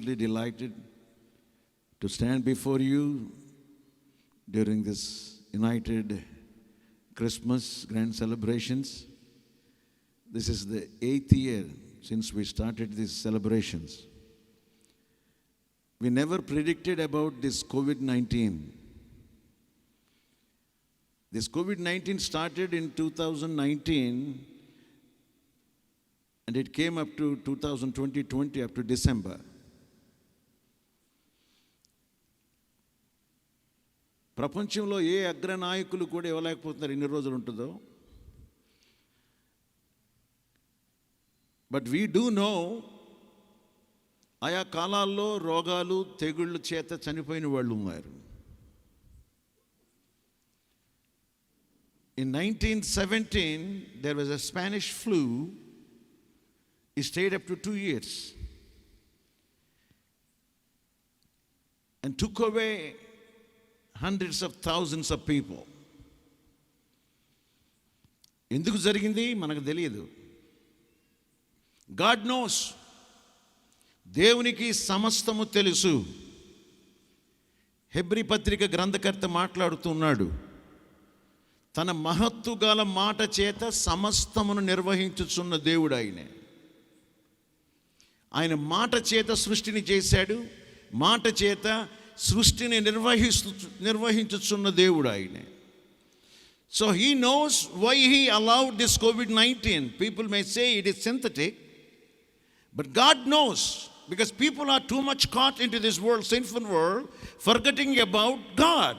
exceedingly delighted to stand before you during this United Christmas grand celebrations. This is the 8th year since we started these celebrations. We never predicted about this COVID-19. This COVID-19 started in 2019 and it came up to 2020 up to December. ప్రపంచంలో ఏ అగ్రనాయకులు కూడా ఇవ్వలేకపోతున్నారు ఎన్ని రోజులు ఉంటుందో. But we do no ఆయా కాలాల్లో రోగాలు తెగుళ్ళ చేత చనిపోయిన వాళ్ళు ఉన్నారు. In 1917 there was a Spanish flu. It stayed up to 2 years and took away hundreds of thousands of people. ఎందుకు జరిగింది మనకు తెలియదు. God knows. దేవునికి సమస్తము తెలుసు. హెబ్రీ పత్రిక గ్రంథకర్త మాట్లాడుతున్నాడు. తన మహత్తు గల మాట చేత సమస్తమును నిర్వహించుచున్న దేవుడు ఆయనే. ఆయన మాట చేత సృష్టిని చేశాడు. మాట చేత సృష్టిని నిర్వహించుచున్న దేవుడు ఆయనే. So he knows why he allowed this COVID-19. People may say it is synthetic, but God knows, because people are too much caught into this world, sinful world, forgetting about God.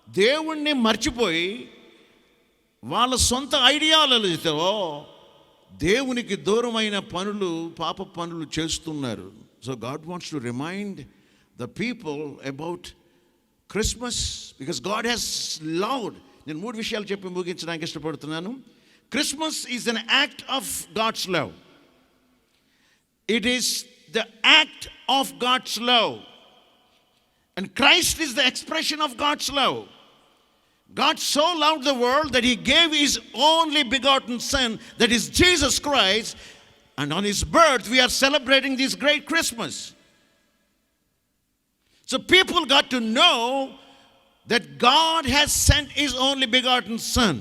దేవుణ్ణి మర్చిపోయి వాళ్ళ సొంత ఐడియాలజీతో దేవునికి దూరమైన పనులు, పాప పనులు చేస్తున్నారు. So God wants to remind the people about Christmas, because God has loved. నేను 3 విషయాలు చెప్పి ముగించడానికి ఇష్టపడుతున్నాను. Christmas is an act of God's love. It is the act of God's love. And Christ is the expression of God's love. God so loved the world that he gave his only begotten Son, that is Jesus Christ, and on his birth we are celebrating this great Christmas. So people got to know that God has sent his only begotten Son.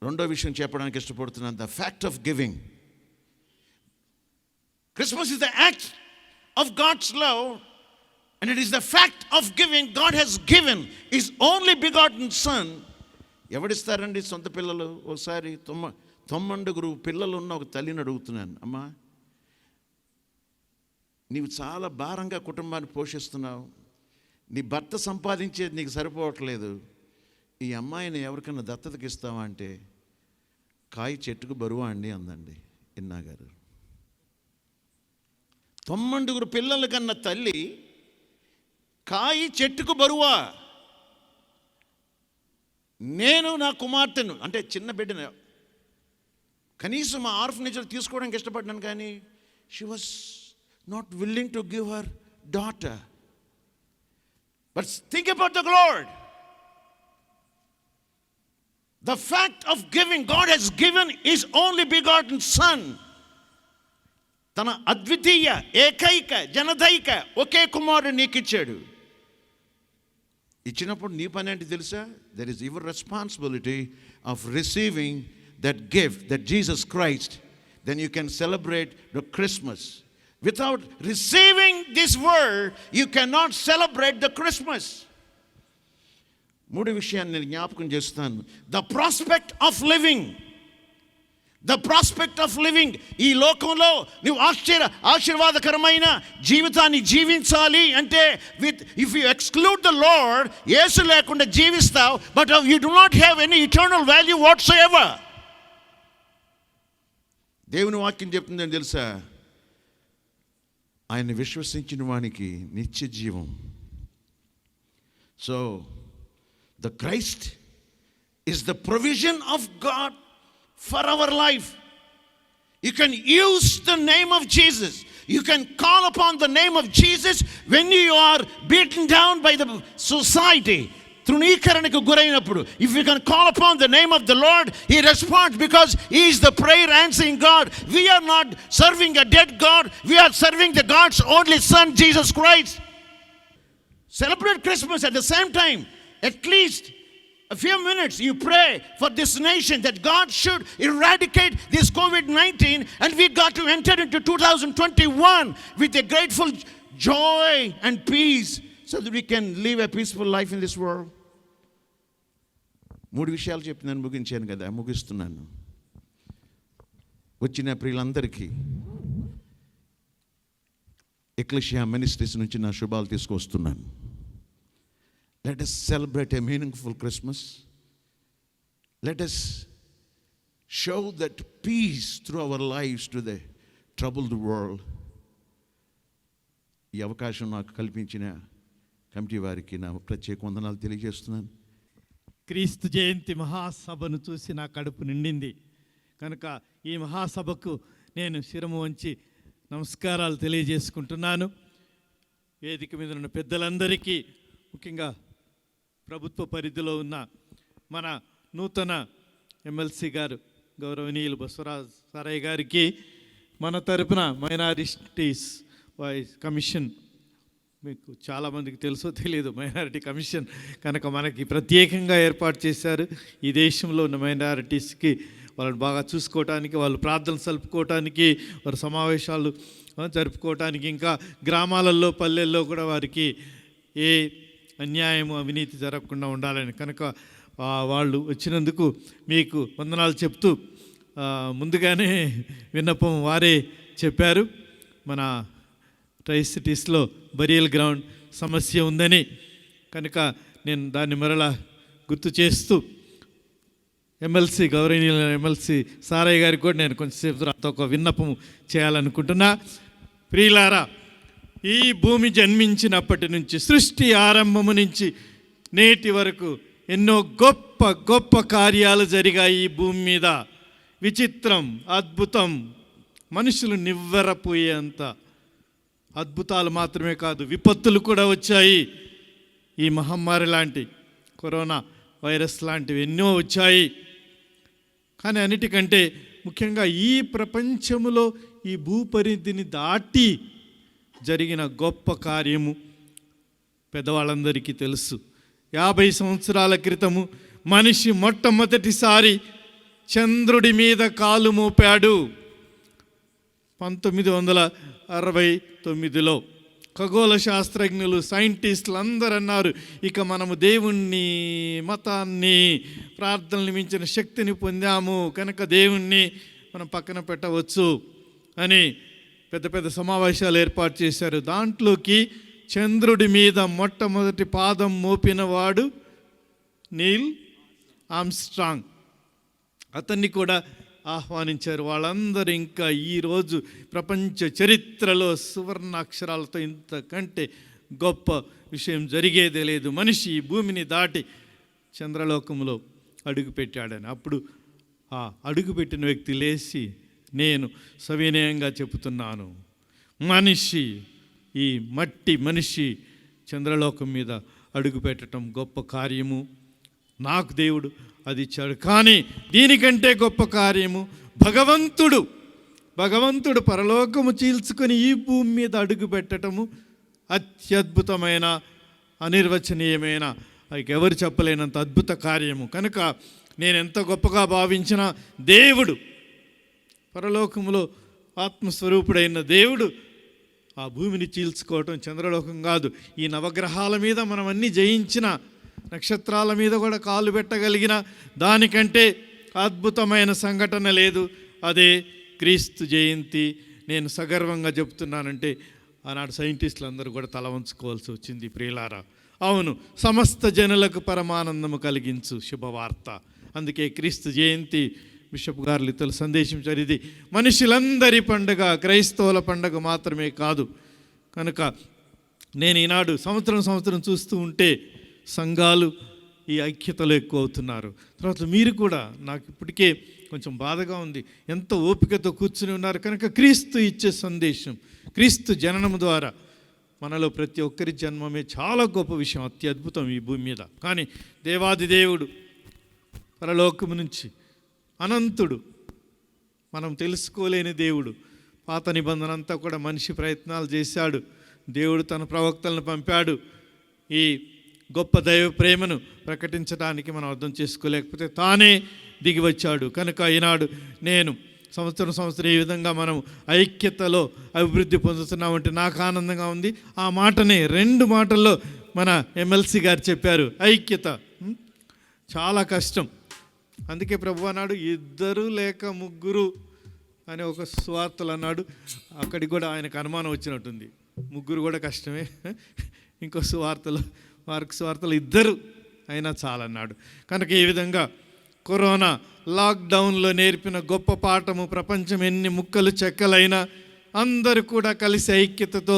రెండో విషయం చెప్పడానికి ఇష్టపడుతున్నాను, the fact of giving. Christmas is the act of God's love, and it is the fact of giving. God has given his only begotten Son. ఎవడిస్తారండి సొంత పిల్లలు? ఒకసారి 9 పిల్లలు ఉన్న ఒక తల్లిని అడుగుతున్నాను, అమ్మా నీవు చాలా భారంగా కుటుంబాన్ని పోషిస్తున్నావు, నీ భర్త సంపాదించేది నీకు సరిపోవట్లేదు, ఈ అమ్మాయిని ఎవరికైనా దత్తతకి ఇస్తావా అంటే, కాయ చెట్టుకు బరువా అండి అందండి ఇన్నా గారు. 9 పిల్లల కన్నా తల్లి కాయి చెట్టుకు బరువా? నేను నా కుమార్తెను, అంటే చిన్న బిడ్డను కనీసం మా ఆర్ఫనేజ్లో తీసుకోవడానికి ఇష్టపడ్డాను, కానీ she was not willing to give her daughter. But think about the Lord. The fact of giving, God has given his only begotten Son. తన అద్వితీయ ఏకైక జనదైక ఒకే కుమారుడు నీకు ఇచ్చాడు. ఇచ్చినప్పుడు నీ పని ఏంటి తెలుసా? There is your responsibility of receiving that gift, that Jesus Christ. Then you can celebrate the Christmas. Without receiving this word, you cannot celebrate the Christmas. 3 విషయాన్ని నేను జ్ఞాపకం చేస్తాను. The prospect of living. The prospect of living. ఈ లోకంలో నువ్వు ఆశీర్వాదకరమైన జీవితాన్ని జీవించాలి అంటే, if you exclude the Lord, యేసు లేకుండా జీవిస్తావు, but you do not have any eternal value whatsoever. దేవుని వాక్యం చెప్తుందని తెలుసా? ఆయన విశ్వసించిన వానికి నిత్య జీవం. So the Christ is the provision of God for our life. You can use the name of Jesus. You can call upon the name of Jesus when you are beaten down by the society. తృణీకరణకు గురైనప్పుడు, if you can call upon the name of the Lord, he responds because he is the prayer answering God. We are not serving a dead God, we are serving the God's only son Jesus Christ. Celebrate Christmas at the same time. At least a few minutes you pray for this nation that God should eradicate this COVID-19, and we got to enter into 2021 with a grateful joy and peace so that we can live a peaceful life in this world. 3 విషయాలు చెప్పి నేను ముగించాను కదా, ముగిస్తున్నాను. వచ్చిన ప్రియులందరికీ ecclesia ministries నుంచి నా శుభాలు తీసుకొస్తున్నాను. Let us celebrate a meaningful Christmas. Let us show that peace through our lives to the troubled world. ఈ అవకాశం నాకు కల్పించిన కమిటీ వారికి నా ప్రత్యేక వందనాలు తెలియజేస్తున్నాను. క్రీస్తు జయంతి మహాసభను చూసి నా కడుపు నిండింది కనుక ఈ మహాసభకు నేను శిరము వంచి నమస్కారాలు తెలియజేసుకుంటున్నాను. వేదిక మీద ఉన్న పెద్దలందరికీ, ముఖ్యంగా ప్రభుత్వ పరిధిలో ఉన్న మన నూతన ఎమ్మెల్సీ గారు గౌరవనీయులు బసవరాజ్ సారయ్య గారికి, మన తరపున మైనారిటీస్ వాయిస్ కమిషన్, మీకు చాలామందికి తెలుసో తెలియదు, మైనారిటీ కమిషన్ కనుక మనకి ప్రత్యేకంగా ఏర్పాటు చేశారు. ఈ దేశంలో ఉన్న మైనారిటీస్కి వాళ్ళని బాగా చూసుకోవటానికి, వాళ్ళు ప్రార్థనలు జరుపుకోవటానికి, వారి సమావేశాలు జరుపుకోవటానికి, ఇంకా గ్రామాలలో పల్లెల్లో కూడా వారికి ఏ అన్యాయము అవినీతి జరగకుండా ఉండాలని కనుక వాళ్ళు వచ్చినందుకు మీకు వందనాలు చెప్తూ, ముందుగానే విన్నపం వారే చెప్పారు, మన ట్రై సిటీస్లో బరియల్ గ్రౌండ్ సమస్య ఉందని. కనుక నేను దాన్ని మరలా గుర్తు చేస్తూ ఎమ్మెల్సీ గౌరవనీయుల ఎమ్మెల్సీ సారయ్య గారికి కూడా నేను కొంచెంసేపు తర్వాత ఒక విన్నపం చేయాలనుకుంటున్నా. ప్రియులారా, ఈ భూమి జన్మించినప్పటి నుంచి, సృష్టి ఆరంభము నుంచి నేటి వరకు ఎన్నో గొప్ప గొప్ప కార్యాలు జరిగాయి ఈ భూమి మీద. విచిత్రం, అద్భుతం, మనుషులు నివ్వెరపోయేంత అద్భుతాలు మాత్రమే కాదు, విపత్తులు కూడా వచ్చాయి. ఈ మహమ్మారి లాంటి, కరోనా వైరస్ లాంటివి ఎన్నో వచ్చాయి. కానీ అన్నిటికంటే ముఖ్యంగా ఈ ప్రపంచంలో ఈ భూపరిధిని దాటి జరిగిన గొప్ప కార్యము పెద్దవాళ్ళందరికీ తెలుసు. 50 సంవత్సరాల క్రితము మనిషి మొట్టమొదటిసారి చంద్రుడి మీద కాలు మోపాడు. 1969లో ఖగోళ శాస్త్రజ్ఞులు, సైంటిస్టులు అందరూ అన్నారు, ఇక మనము దేవుణ్ణి, మతాన్ని, ప్రార్థనలు మించిన శక్తిని పొందాము కనుక దేవుణ్ణి మనం పక్కన పెట్టవచ్చు అని పెద్ద పెద్ద సమావేశాలు ఏర్పాటు చేశారు. దాంట్లోకి చంద్రుడి మీద మొట్టమొదటి పాదం మోపినవాడు నీల్ ఆర్మ్స్ట్రాంగ్. అతన్ని కూడా ఆహ్వానించారు. వాళ్ళందరూ ఇంకా ఈరోజు ప్రపంచ చరిత్రలో సువర్ణాక్షరాలతో ఇంతకంటే గొప్ప విషయం జరిగేదే లేదు. మనిషి ఈ భూమిని దాటి చంద్రలోకంలో అడుగుపెట్టాడని. అప్పుడు ఆ అడుగుపెట్టిన వ్యక్తి లేచి, నేను సవినయంగా చెబుతున్నాను, మనిషి, ఈ మట్టి మనిషి చంద్రలోకం మీద అడుగుపెట్టడం గొప్ప కార్యము. నాకు దేవుడు అది ఇచ్చాడు. కానీ దీనికంటే గొప్ప కార్యము భగవంతుడు పరలోకము చీల్చుకొని ఈ భూమి మీద అడుగు పెట్టడము అత్యద్భుతమైన, అనిర్వచనీయమైన, ఎవరు చెప్పలేనంత అద్భుత కార్యము. కనుక నేను ఎంత గొప్పగా భావించిన దేవుడు, పరలోకములో ఆత్మస్వరూపుడైన దేవుడు ఆ భూమిని చీల్చుకోవటం చంద్రలోకం కాదు, ఈ నవగ్రహాల మీద మనం అన్నీ జయించిన, నక్షత్రాల మీద కూడా కాలు పెట్టగలిగిన దానికంటే అద్భుతమైన సంఘటన లేదు. అదే క్రీస్తు జయంతి. నేను సగర్వంగా చెప్తున్నానంటే ఆనాడు సైంటిస్టులు అందరూ కూడా తల వంచుకోవాల్సి వచ్చింది. ప్రియులారా, అవును, సమస్త జనులకు పరమానందము కలిగించు శుభవార్త. అందుకే క్రీస్తు జయంతి బిషప్ గారు ఇతరుల సందేశం చదివి మనుషులందరి పండుగ, క్రైస్తవుల పండుగ మాత్రమే కాదు. కనుక నేను ఈనాడు సంవత్సరం చూస్తూ ఉంటే సంఘాలు ఈ ఐక్యతలో ఎక్కువ అవుతున్నారు. తర్వాత మీరు కూడా, నాకు ఇప్పటికే కొంచెం బాధగా ఉంది, ఎంతో ఓపికతో కూర్చుని ఉన్నారు. కనుక క్రీస్తు ఇచ్చే సందేశం, క్రీస్తు జననం ద్వారా మనలో ప్రతి ఒక్కరి జన్మమే చాలా గొప్ప విషయం, అత్యద్భుతం ఈ భూమి మీద. కానీ దేవాది దేవుడు పరలోకము నుంచి అనంతుడు, మనం తెలుసుకోలేని దేవుడు. పాత నిబంధన అంతా కూడా మనిషి ప్రయత్నాలు చేశాడు, దేవుడు తన ప్రవక్తలను పంపాడు ఈ గొప్ప దైవ ప్రేమను ప్రకటించడానికి. మనం అర్థం చేసుకోలేకపోతే తానే దిగి వచ్చాడు. కనుక ఈనాడు నేను సంవత్సరం ఈ విధంగా మనం ఐక్యతలో అభివృద్ధి పొందుతున్నామంటే నాకు ఆనందంగా ఉంది. ఆ మాటని 2 మాటల్లో మన ఎమ్మెల్సీ గారు చెప్పారు. ఐక్యత చాలా కష్టం. అందుకే ప్రభు అన్నాడు 2 లేక 3 అని ఒక సువార్తలు అన్నాడు. అక్కడికి కూడా ఆయనకు అనుమానం వచ్చినట్టుంది, 3 కూడా కష్టమే. ఇంకో వారికి సువార్తలు 2 అయినా చాలన్నాడు. కనుక ఈ విధంగా కరోనా లాక్డౌన్లో నేర్పిన గొప్ప పాఠము, ప్రపంచం ఎన్ని ముక్కలు చెక్కలైనా అందరూ కూడా కలిసి ఐక్యతతో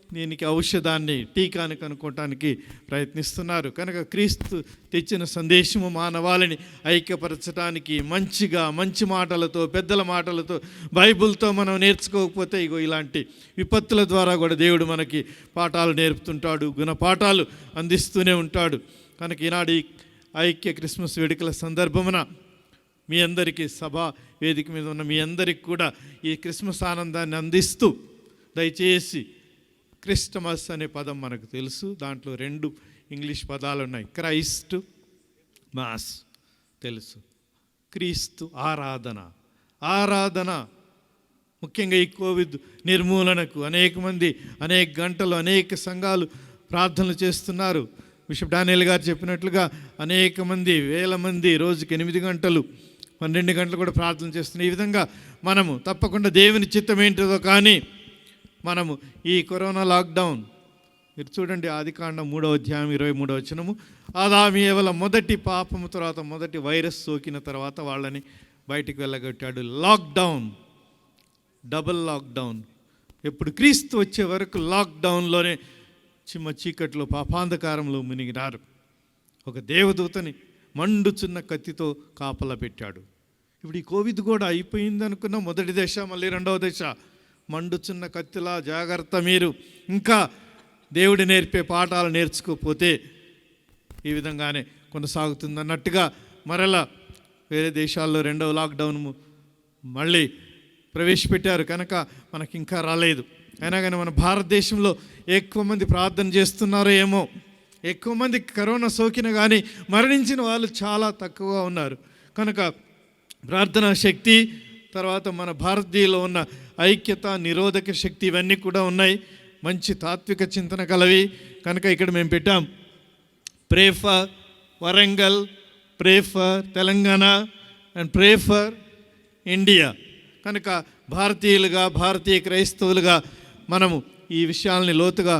దీనికి ఔషధాన్ని, టీకాని కనుక్కోవటానికి ప్రయత్నిస్తున్నారు. కనుక క్రీస్తు తెచ్చిన సందేశము మానవాళిని ఐక్యపరచడానికి మంచి మాటలతో, పెద్దల మాటలతో, బైబిల్తో మనం నేర్చుకోకపోతే ఇగో ఇలాంటి విపత్తుల ద్వారా కూడా దేవుడు మనకి పాఠాలు నేర్పుతుంటాడు, గుణపాఠాలు అందిస్తూనే ఉంటాడు. కనుక ఈనాడు ఈ ఐక్య క్రిస్మస్ వేడుకల సందర్భమున మీ అందరికీ సభా వేదిక మీద ఉన్న మీ అందరికీ కూడా ఈ క్రిస్మస్ ఆనందాన్ని అందిస్తూ, దయచేసి క్రిస్టమస్ అనే పదం మనకు తెలుసు, దాంట్లో 2 ఇంగ్లీష్ పదాలు ఉన్నాయి. క్రైస్ట్ మాస్ తెలుసు, క్రీస్తు ఆరాధన. ముఖ్యంగా ఈ కోవిడ్ నిర్మూలనకు అనేక మంది అనేక గంటలు అనేక సంఘాలు ప్రార్థనలు చేస్తున్నారు. బిషప్ డానియల్ గారు చెప్పినట్లుగా అనేక మంది, వేల మంది రోజుకి 8 గంటలు 12 గంటలు కూడా ప్రార్థన చేస్తున్నారు. ఈ విధంగా మనము తప్పకుండా దేవుని చిత్తం ఏంటిదో, కానీ మనము ఈ కరోనా లాక్డౌన్ మీరు చూడండి, ఆదికాండం 3వ అధ్యాయం 23వ వచనము, ఆదాము ఏవల మొదటి పాపము తర్వాత మొదటి వైరస్ సోకిన తర్వాత వాళ్ళని బయటికి వెళ్ళగొట్టాడు. Lockdown, double lockdown. ఎప్పుడు క్రీస్తు వచ్చే వరకు లాక్డౌన్లోనే చిమ్మ చీకట్లో పాపాంధకారంలో మునిగినారు. ఒక దేవదూతని మండుచున్న కత్తితో కాపలా పెట్టాడు. ఇప్పుడు ఈ కోవిడ్ కూడా అయిపోయింది అనుకున్న మొదటి దశ, మళ్ళీ 2వ దశ. మండుచున్న కత్తిలా జాగ్రత్త. మీరు ఇంకా దేవుడు నేర్పే పాఠాలు నేర్చుకోకపోతే ఈ విధంగానే కొనసాగుతుంది అన్నట్టుగా మరలా వేరే దేశాల్లో 2వ లాక్డౌన్ మళ్ళీ ప్రవేశపెట్టారు. కనుక మనకి ఇంకా రాలేదు. అయినా కానీ మన భారతదేశంలో ఎక్కువ మంది ప్రార్థన చేస్తున్నారో ఏమో, ఎక్కువ మంది కరోనా సోకిన కానీ మరణించిన వాళ్ళు చాలా తక్కువగా ఉన్నారు. కనుక ప్రార్థనా శక్తి, తర్వాత మన భారతీయులో ఉన్న ఐక్యత, నిరోధక శక్తి, ఇవన్నీ కూడా ఉన్నాయి. మంచి తాత్విక చింతన కలవి. కనుక ఇక్కడ మేము పెట్టాం, pray for Warangal, pray for Telangana and pray for India. కనుక భారతీయులుగా, భారతీయ క్రైస్తవులుగా మనము ఈ విషయాల్ని లోతుగా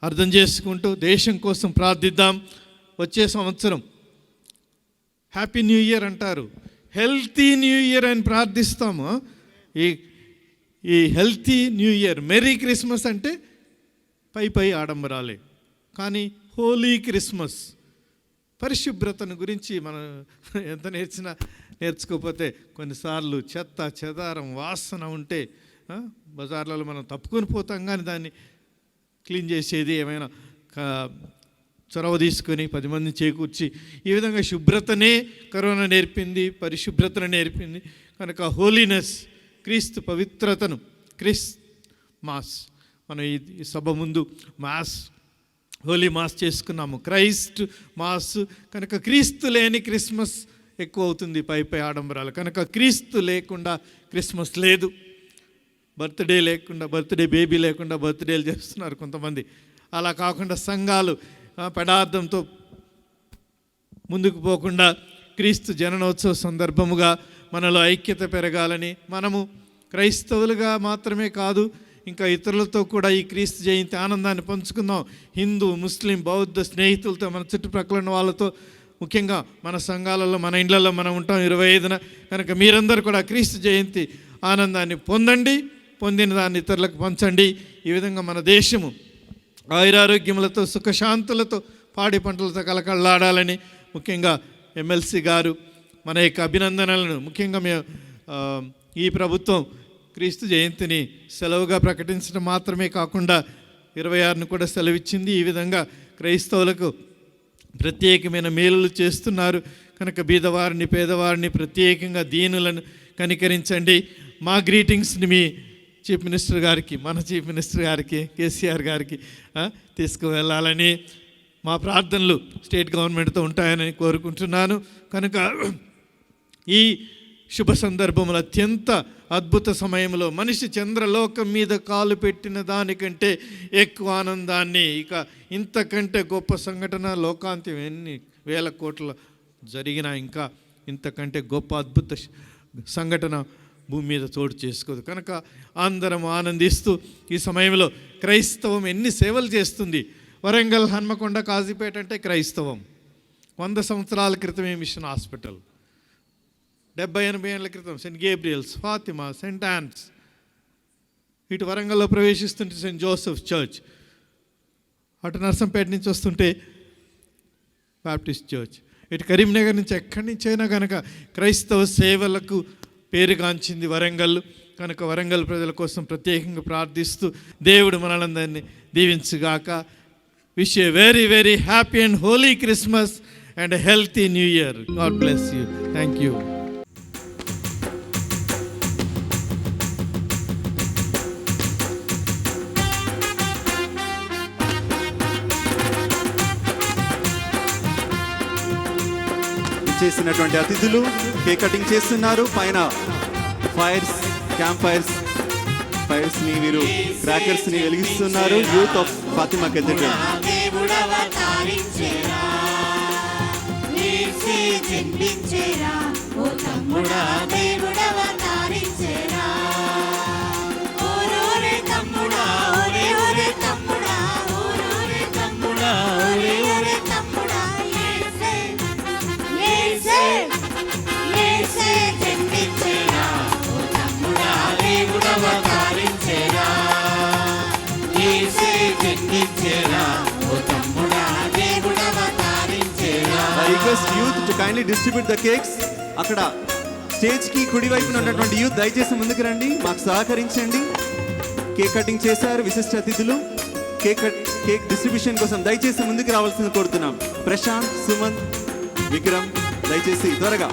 అర్థం చేసుకుంటూ దేశం కోసం ప్రార్థిద్దాం. వచ్చే సంవత్సరం హ్యాపీ న్యూ ఇయర్ అంటారు, హెల్తీ న్యూ ఇయర్ అని ప్రార్థిస్తాము. ఈ healthy new year, merry Christmas అంటే పై ఆడంబరాలే, కానీ హోలీ క్రిస్మస్, పరిశుభ్రతను గురించి మనం ఎంత నేర్చుకోకపోతే కొన్నిసార్లు చెత్త చెదారం వాసన ఉంటే బజార్లలో మనం తప్పుకొని పోతాం, కానీ దాన్ని క్లీన్ చేసేది ఏమైనా చొరవ తీసుకొని 10 మందిని చేకూర్చి ఈ విధంగా శుభ్రతనే కరోనా నేర్పింది, పరిశుభ్రతను నేర్పింది. కనుక హోలీనెస్, క్రీస్తు పవిత్రతను, మాస్, మనం ఈ సభ ముందు హోలీ మాస్ చేసుకున్నాము, క్రైస్ట్ మాస్. కనుక క్రీస్తు లేని క్రిస్మస్ ఎక్కువ అవుతుంది, పై ఆడంబరాలు. కనుక క్రీస్తు లేకుండా క్రిస్మస్ లేదు. బర్త్డే బేబీ లేకుండా బర్త్డేలు చేస్తున్నారు కొంతమంది. అలా కాకుండా సంఘాలు పదార్థంతో ముందుకు పోకుండా క్రీస్తు జననోత్సవ సందర్భముగా మనలో ఐక్యత పెరగాలని, మనము క్రైస్తవులుగా మాత్రమే కాదు ఇంకా ఇతరులతో కూడా ఈ క్రీస్తు జయంతి ఆనందాన్ని పంచుకుందాం. హిందూ, ముస్లిం, బౌద్ధ స్నేహితులతో, మన చుట్టుప్రక్కల ఉన్న వాళ్ళతో, ముఖ్యంగా మన సంఘాలలో, మన ఇండ్లలో మనం ఉంటాం 25న. కనుక మీరందరూ కూడా క్రీస్తు జయంతి ఆనందాన్ని పొందిన దాన్ని ఇతరులకు పంచండి. ఈ విధంగా మన దేశము ఆయురారోగ్యములతో, సుఖశాంతులతో, పాడి పంటలతో కలకళ్ళాడాలని ముఖ్యంగా ఎమ్మెల్సీ గారు మన యొక్క అభినందనలను, ముఖ్యంగా ఈ ప్రభుత్వం క్రీస్తు జయంతిని సెలవుగా ప్రకటించడం మాత్రమే కాకుండా 26ను కూడా సెలవిచ్చింది. ఈ విధంగా క్రైస్తవులకు ప్రత్యేకమైన మేలులు చేస్తున్నారు కనుక బీదవారిని, పేదవారిని, ప్రత్యేకంగా దీనులను కనికరించండి. మా గ్రీటింగ్స్ని మీ చీఫ్ మినిస్టర్ గారికి, మన చీఫ్ మినిస్టర్ గారికి, కేసీఆర్ గారికి తీసుకువెళ్ళాలని మా ప్రార్థనలు స్టేట్ గవర్నమెంట్తో ఉంటాయని కోరుకుంటున్నాను. కనుక ఈ శుభ సందర్భంలో అత్యంత అద్భుత సమయంలో మనిషి చంద్రలోకం మీద కాలు పెట్టిన దానికంటే ఎక్కువ ఆనందాన్ని, ఇక ఇంతకంటే గొప్ప సంఘటన లోకాంతం ఎన్ని వేల కోట్ల జరిగినా ఇంకా ఇంతకంటే గొప్ప అద్భుత సంఘటన భూమి మీద చోటు చేసుకోదు. కనుక అందరం ఆనందిస్తూ ఈ సమయంలో క్రైస్తవం ఎన్ని సేవలు చేస్తుంది. వరంగల్, హన్మకొండ, కాజీపేట అంటే క్రైస్తవం. 100 సంవత్సరాల క్రితమే మిషన్ హాస్పిటల్, 70-80 ఏళ్ళ క్రితం సెయింట్ గేబ్రియల్స్, ఫాతిమా, సెయింట్ ఆన్స్. ఇటు వరంగల్లో ప్రవేశిస్తుంటే సెయింట్ జోసెఫ్ చర్చ్, అటు నర్సంపేట నుంచి వస్తుంటే బాప్టిస్ట్ చర్చ్, ఇటు కరీంనగర్ నుంచి ఎక్కడి నుంచి అయినా కనుక క్రైస్తవ సేవలకు పేరుగాంచింది వరంగల్. కనుక వరంగల్ ప్రజల కోసం ప్రత్యేకంగా ప్రార్థిస్తూ దేవుడు మనలందరినీ దీవించుగాక. Wish a very very happy and holy Christmas and healthy new year. God bless you. Thank you. చేసినటువంటి అతిథులు కేక్ కటింగ్ చేస్తున్నారు. పైన క్యాంప్ ఫైర్స్ ని వీరు క్రాకర్స్ ని వెలిగిస్తున్నారు. Youth of Fatima Cathedral. Youth to kindly distribute the cakes. అక్కడ stage కి కుడి వైపున ఉన్నటువంటి యూత్ దయచేసి ముందుకు రండి, మాకు సహకరించండి. కేక్ కటింగ్ చేశారు విశిష్ట అతిథులు. కేక్ డిస్ట్రిబ్యూషన్ కోసం దయచేసి ముందుకు రావాల్సింది కోరుతున్నాం. ప్రశాంత్, సుమంత్, విక్రమ్ దయచేసి త్వరగా.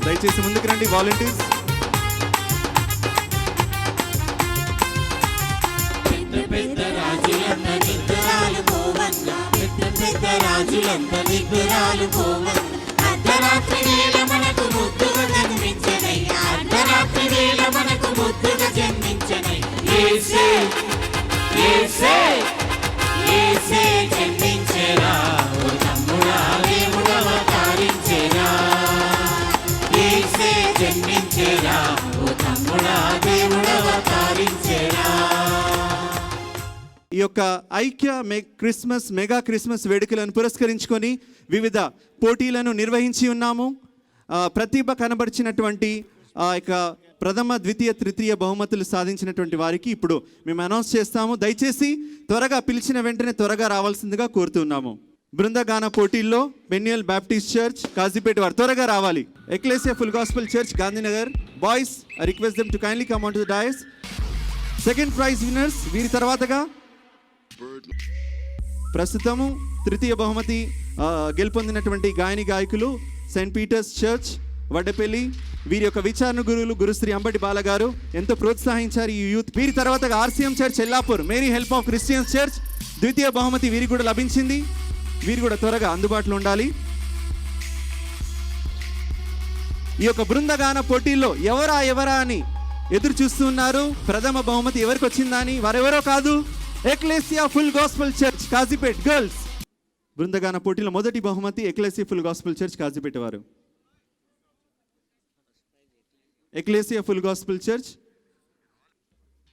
దయచేసి ముందుకు రండి వాలంటీర్స్. రాజులంత నిగ్గురాలు అర్ధరాత్రి వేళ మనకు ముద్దుగా జన్మించనయ్యా, అర్ధరాత్రి వేళ మనకు ముద్దుగా జన్మించనయ్యా. యేసే యేసే యేసే జన్మించెరా, ఓ తమ్ముడా దేవుడు అవతరించెరా. యేసే జన్మించెరా, ఓ తమ్ముడా దేవుడు అవతరించెరా. ఈ యొక్క ఐక్య మెగా క్రిస్మస్ వేడుకలను పురస్కరించుకొని వివిధ పోటీలను నిర్వహించి ఉన్నాము. ప్రతిభ కనబరిచినటువంటి ఇక ప్రథమ, ద్వితీయ, తృతీయ బహుమతులు సాధించినటువంటి వారికి ఇప్పుడు మేము అనౌన్స్ చేస్తాము. దయచేసి త్వరగా పిలిచిన వెంటనే త్వరగా రావాల్సిందిగా కోరుతున్నాము. బృందగాన పోటీల్లో పెన్యుయల్ బాప్టిస్ట్ చర్చ్ కాజీపేట వారు త్వరగా రావాలి. Ecclesia Full Gospel church Gandhinagar boys, I request them to kindly come on to the dais. Second prize winners వీరి తర్వాతగా ప్రస్తుతము తృతీయ బహుమతి గెలుపొందినటువంటి గాయకులు సెయింట్ పీటర్స్ చర్చ్ వడ్డపల్లి. వీరి యొక్క విచారణ గురువులు గురుశ్రీ అంబటి బాల గారు ఎంతో ప్రోత్సహించారు ఈ యూత్. వీరి తర్వాత RCM church Ellapur, Mary help of Christians church ద్వితీయ బహుమతి వీరికి కూడా లభించింది. వీరు కూడా త్వరగా అందుబాటులో ఉండాలి. ఈ యొక్క బృందగాన పోటీల్లో ఎవరా అని ఎదురు చూస్తున్నారు. ప్రథమ బహుమతి ఎవరికి వచ్చిందా అని. వారెవరో కాదు, Ecclesia Full Gospel Church Kazipet girls. బృందగాన పోటీలో మొదటి బహుమతి Ecclesia Full Gospel Church Kazipet వారు. ఎక్లేసియా ఫుల్ గాస్పెల్ చర్చ్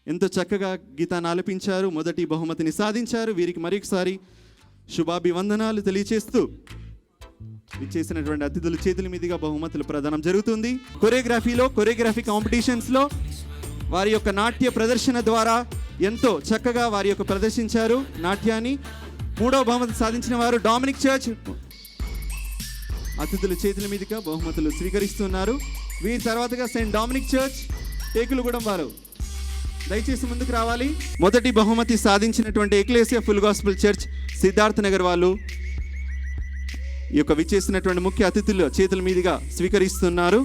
ఎంతో చక్కగా గీతాన్ని ఆలపించారు, మొదటి బహుమతిని సాధించారు. వీరికి మరొకసారి శుభాభివందనాలు తెలియచేస్తూ ఇచ్చేసినటువంటి అతిథుల చేతుల మీదుగా బహుమతుల ప్రదానం జరుగుతుంది. కొరియోగ్రఫీ కాంపిటీషన్స్లో వారి యొక్క నాట్య ప్రదర్శన ద్వారా ఎంతో చక్కగా వారి యొక్క ప్రదర్శించారు నాట్యాన్ని. మూడవ బహుమతి సాధించిన వారు డామినిక్ చర్చ్. అతిథుల చేతుల మీదుగా బహుమతులు స్వీకరిస్తున్నారు. వీరి తర్వాతగా సెయింట్ డామినిక్ చర్చ్ ఏకులగూడెం వారు దయచేసి ముందుకు రావాలి. మొదటి బహుమతి సాధించినటువంటి ecclesia Full Gospel church Siddhartha Nagar వాళ్ళు ఈ యొక్క విచ్చేసినటువంటి ముఖ్య అతిథులు చేతుల మీదుగా స్వీకరిస్తున్నారు.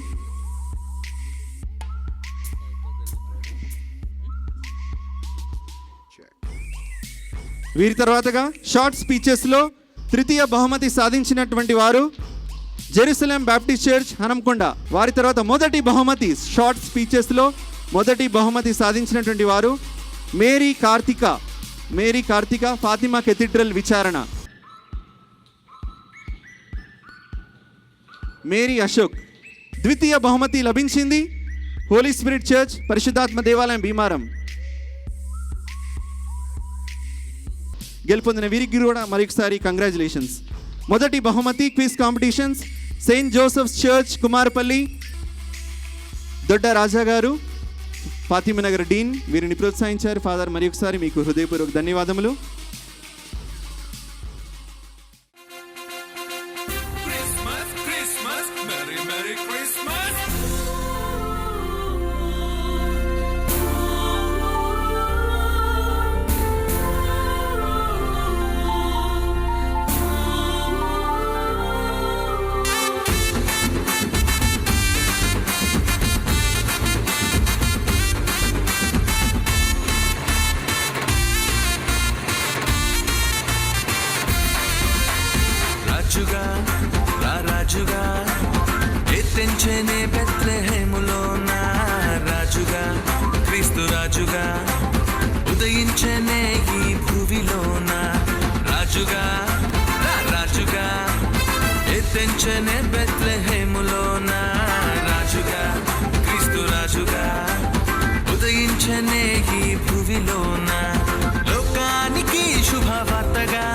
వీరి తర్వాతగా షార్ట్ స్పీచెస్లో తృతీయ బహుమతి సాధించినటువంటి వారు జెరూసలేం బాప్టిస్ట్ చర్చ్ హనంకొండ. వారి తర్వాత మొదటి బహుమతి షార్ట్ స్పీచెస్లో మొదటి బహుమతి సాధించినటువంటి వారు మేరీ కార్తిక ఫాతిమా కెథీడ్రల్ విచారణ. మేరీ అశోక్. ద్వితీయ బహుమతి లభించింది హోలీ స్పిరిట్ చర్చ్ పరిశుద్ధాత్మ దేవాలయం భీమారం. గెలుపొందిన వీరికి కూడా మరొకసారి కంగ్రాచులేషన్స్. మొదటి బహుమతి quiz competitions Saint Joseph's Church Kumarapalli Dodda Raja గారు ఫాతిమానగర్ డీన్ వీరిని ప్రోత్సహించారు. ఫాదర్ మరొకసారి మీకు హృదయపూర్వక ధన్యవాదములు. రాజుగా ఎత్తించనే బెత్లెహేములో నా రాజుగా క్రీస్తు రాజుగా ఉదయించనే ఈ భూమిలో నా రాజుగా ఎత్తించనే బెత్లెహేములో నా రాజుగా క్రీస్తు రాజుగా ఉదయించనే ఈ భూమిలో నా లోకానికి శుభవార్తగా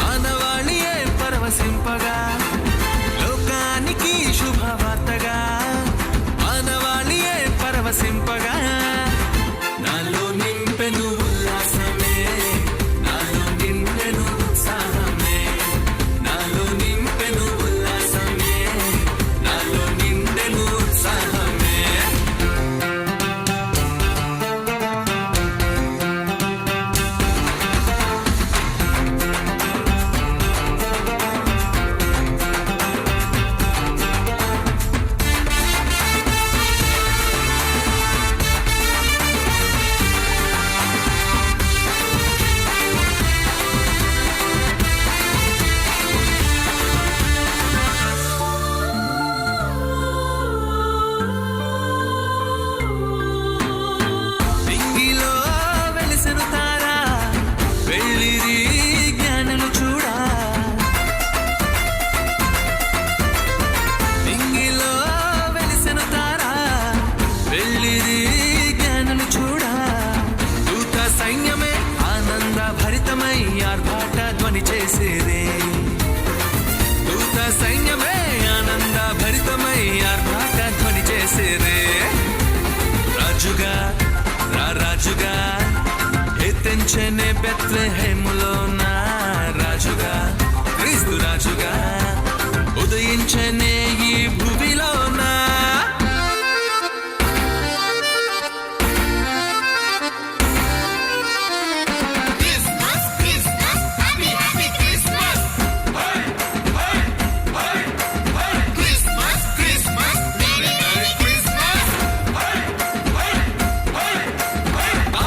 మానవాళియే పరవశింపగా లోకానికి శుభవార్తగా మానవాళియే పరవశింపగా నాలో నింపెను ఉల్లాసమే నాలో నింపెను ఉత్సాహమే నాలో నింపెను ఉల్లాసమే నాలో నిండెను ఉత్సాహమే దింగిలో వెలిసెను తారా వెళ్ళిరి జ్ఞానులు చూడా దింగిలో వెలిసెను తారా వెళ్ళిరి జ్ఞానులు చూడా దూత సైన్యమే ఆనంద భరితమై ఆర్భాట ధ్వని చేసేదే దూత సైన్యమే ఆనంద భరితమై ఆర్భాట ధ్వని చేసేదే రాజుగా రాజుగా ఎత్తించనే బెత్లెహేములో నా రాజుగా క్రీస్తు రాజుగా ఉదయించనే ఈ భూమిలో నా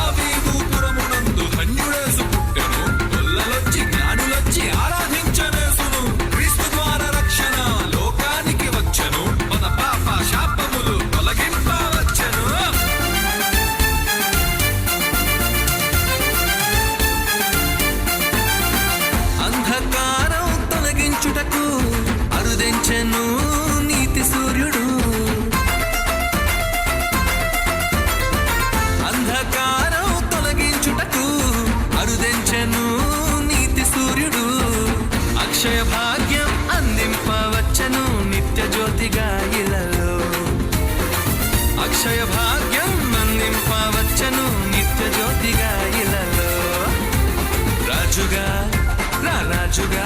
ఆవిపురమునందు ధన్యుడేసు పుట్టెను గొల్లలొచ్చి జ్ఞానులొచ్చి ఆరాధించనేసును క్రీస్తు ద్వారా రక్షణ లోకానికి వచ్చెను మన పాప శాపములు తొలగింపవచ్చెను అంధకారం తొలగించుటకు అరుదెంచెను నీతి సూర్యుడు అంధకారం తొలగించుటకు అరుదెంచెను నీతి సూర్యుడు అక్షయ భాగ్యం అందింపవచ్చను నిత్య జ్యోతిగా ఇలలో అక్షయ భాగ్యం అందింపవచ్చను నిత్య జ్యోతిగా ఇలలో రాజుగా రాజుగా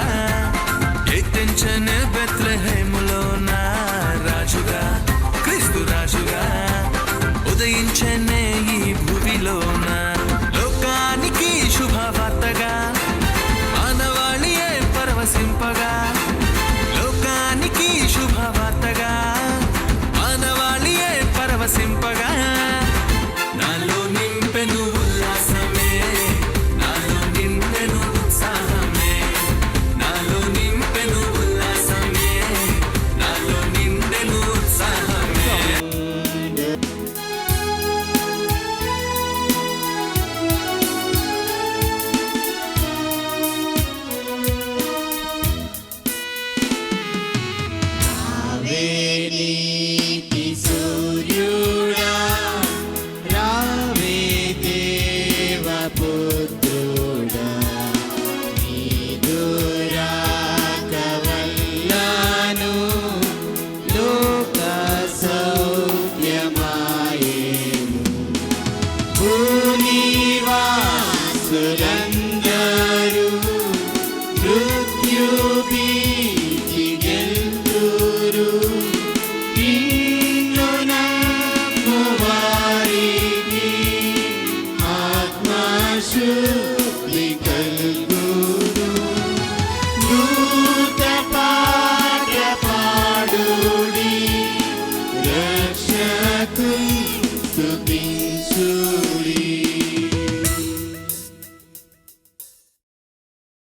ఎత్తించనే బెత్లెహేములో నా రాజుగా క్రీస్తు రాజుగా ఉదయం పరవశింపగా నాలో నింపెను ఉల్లాసమే, నాలో నింపెను ఉత్సాహమే, నాలో నింపెను ఉల్లాసమే, నాలో నిండెను ఉత్సాహమే. నీతి సూర్యుడా రావే దేవపుత్రుడా, నీదు రాక వల్లను లోక సౌఖ్యమాయేను. భూనివాసులందరూ మృత్యు భీతి గెల్తురు, నిన్ను నమ్మువారికి ఆత్మశుద్ధి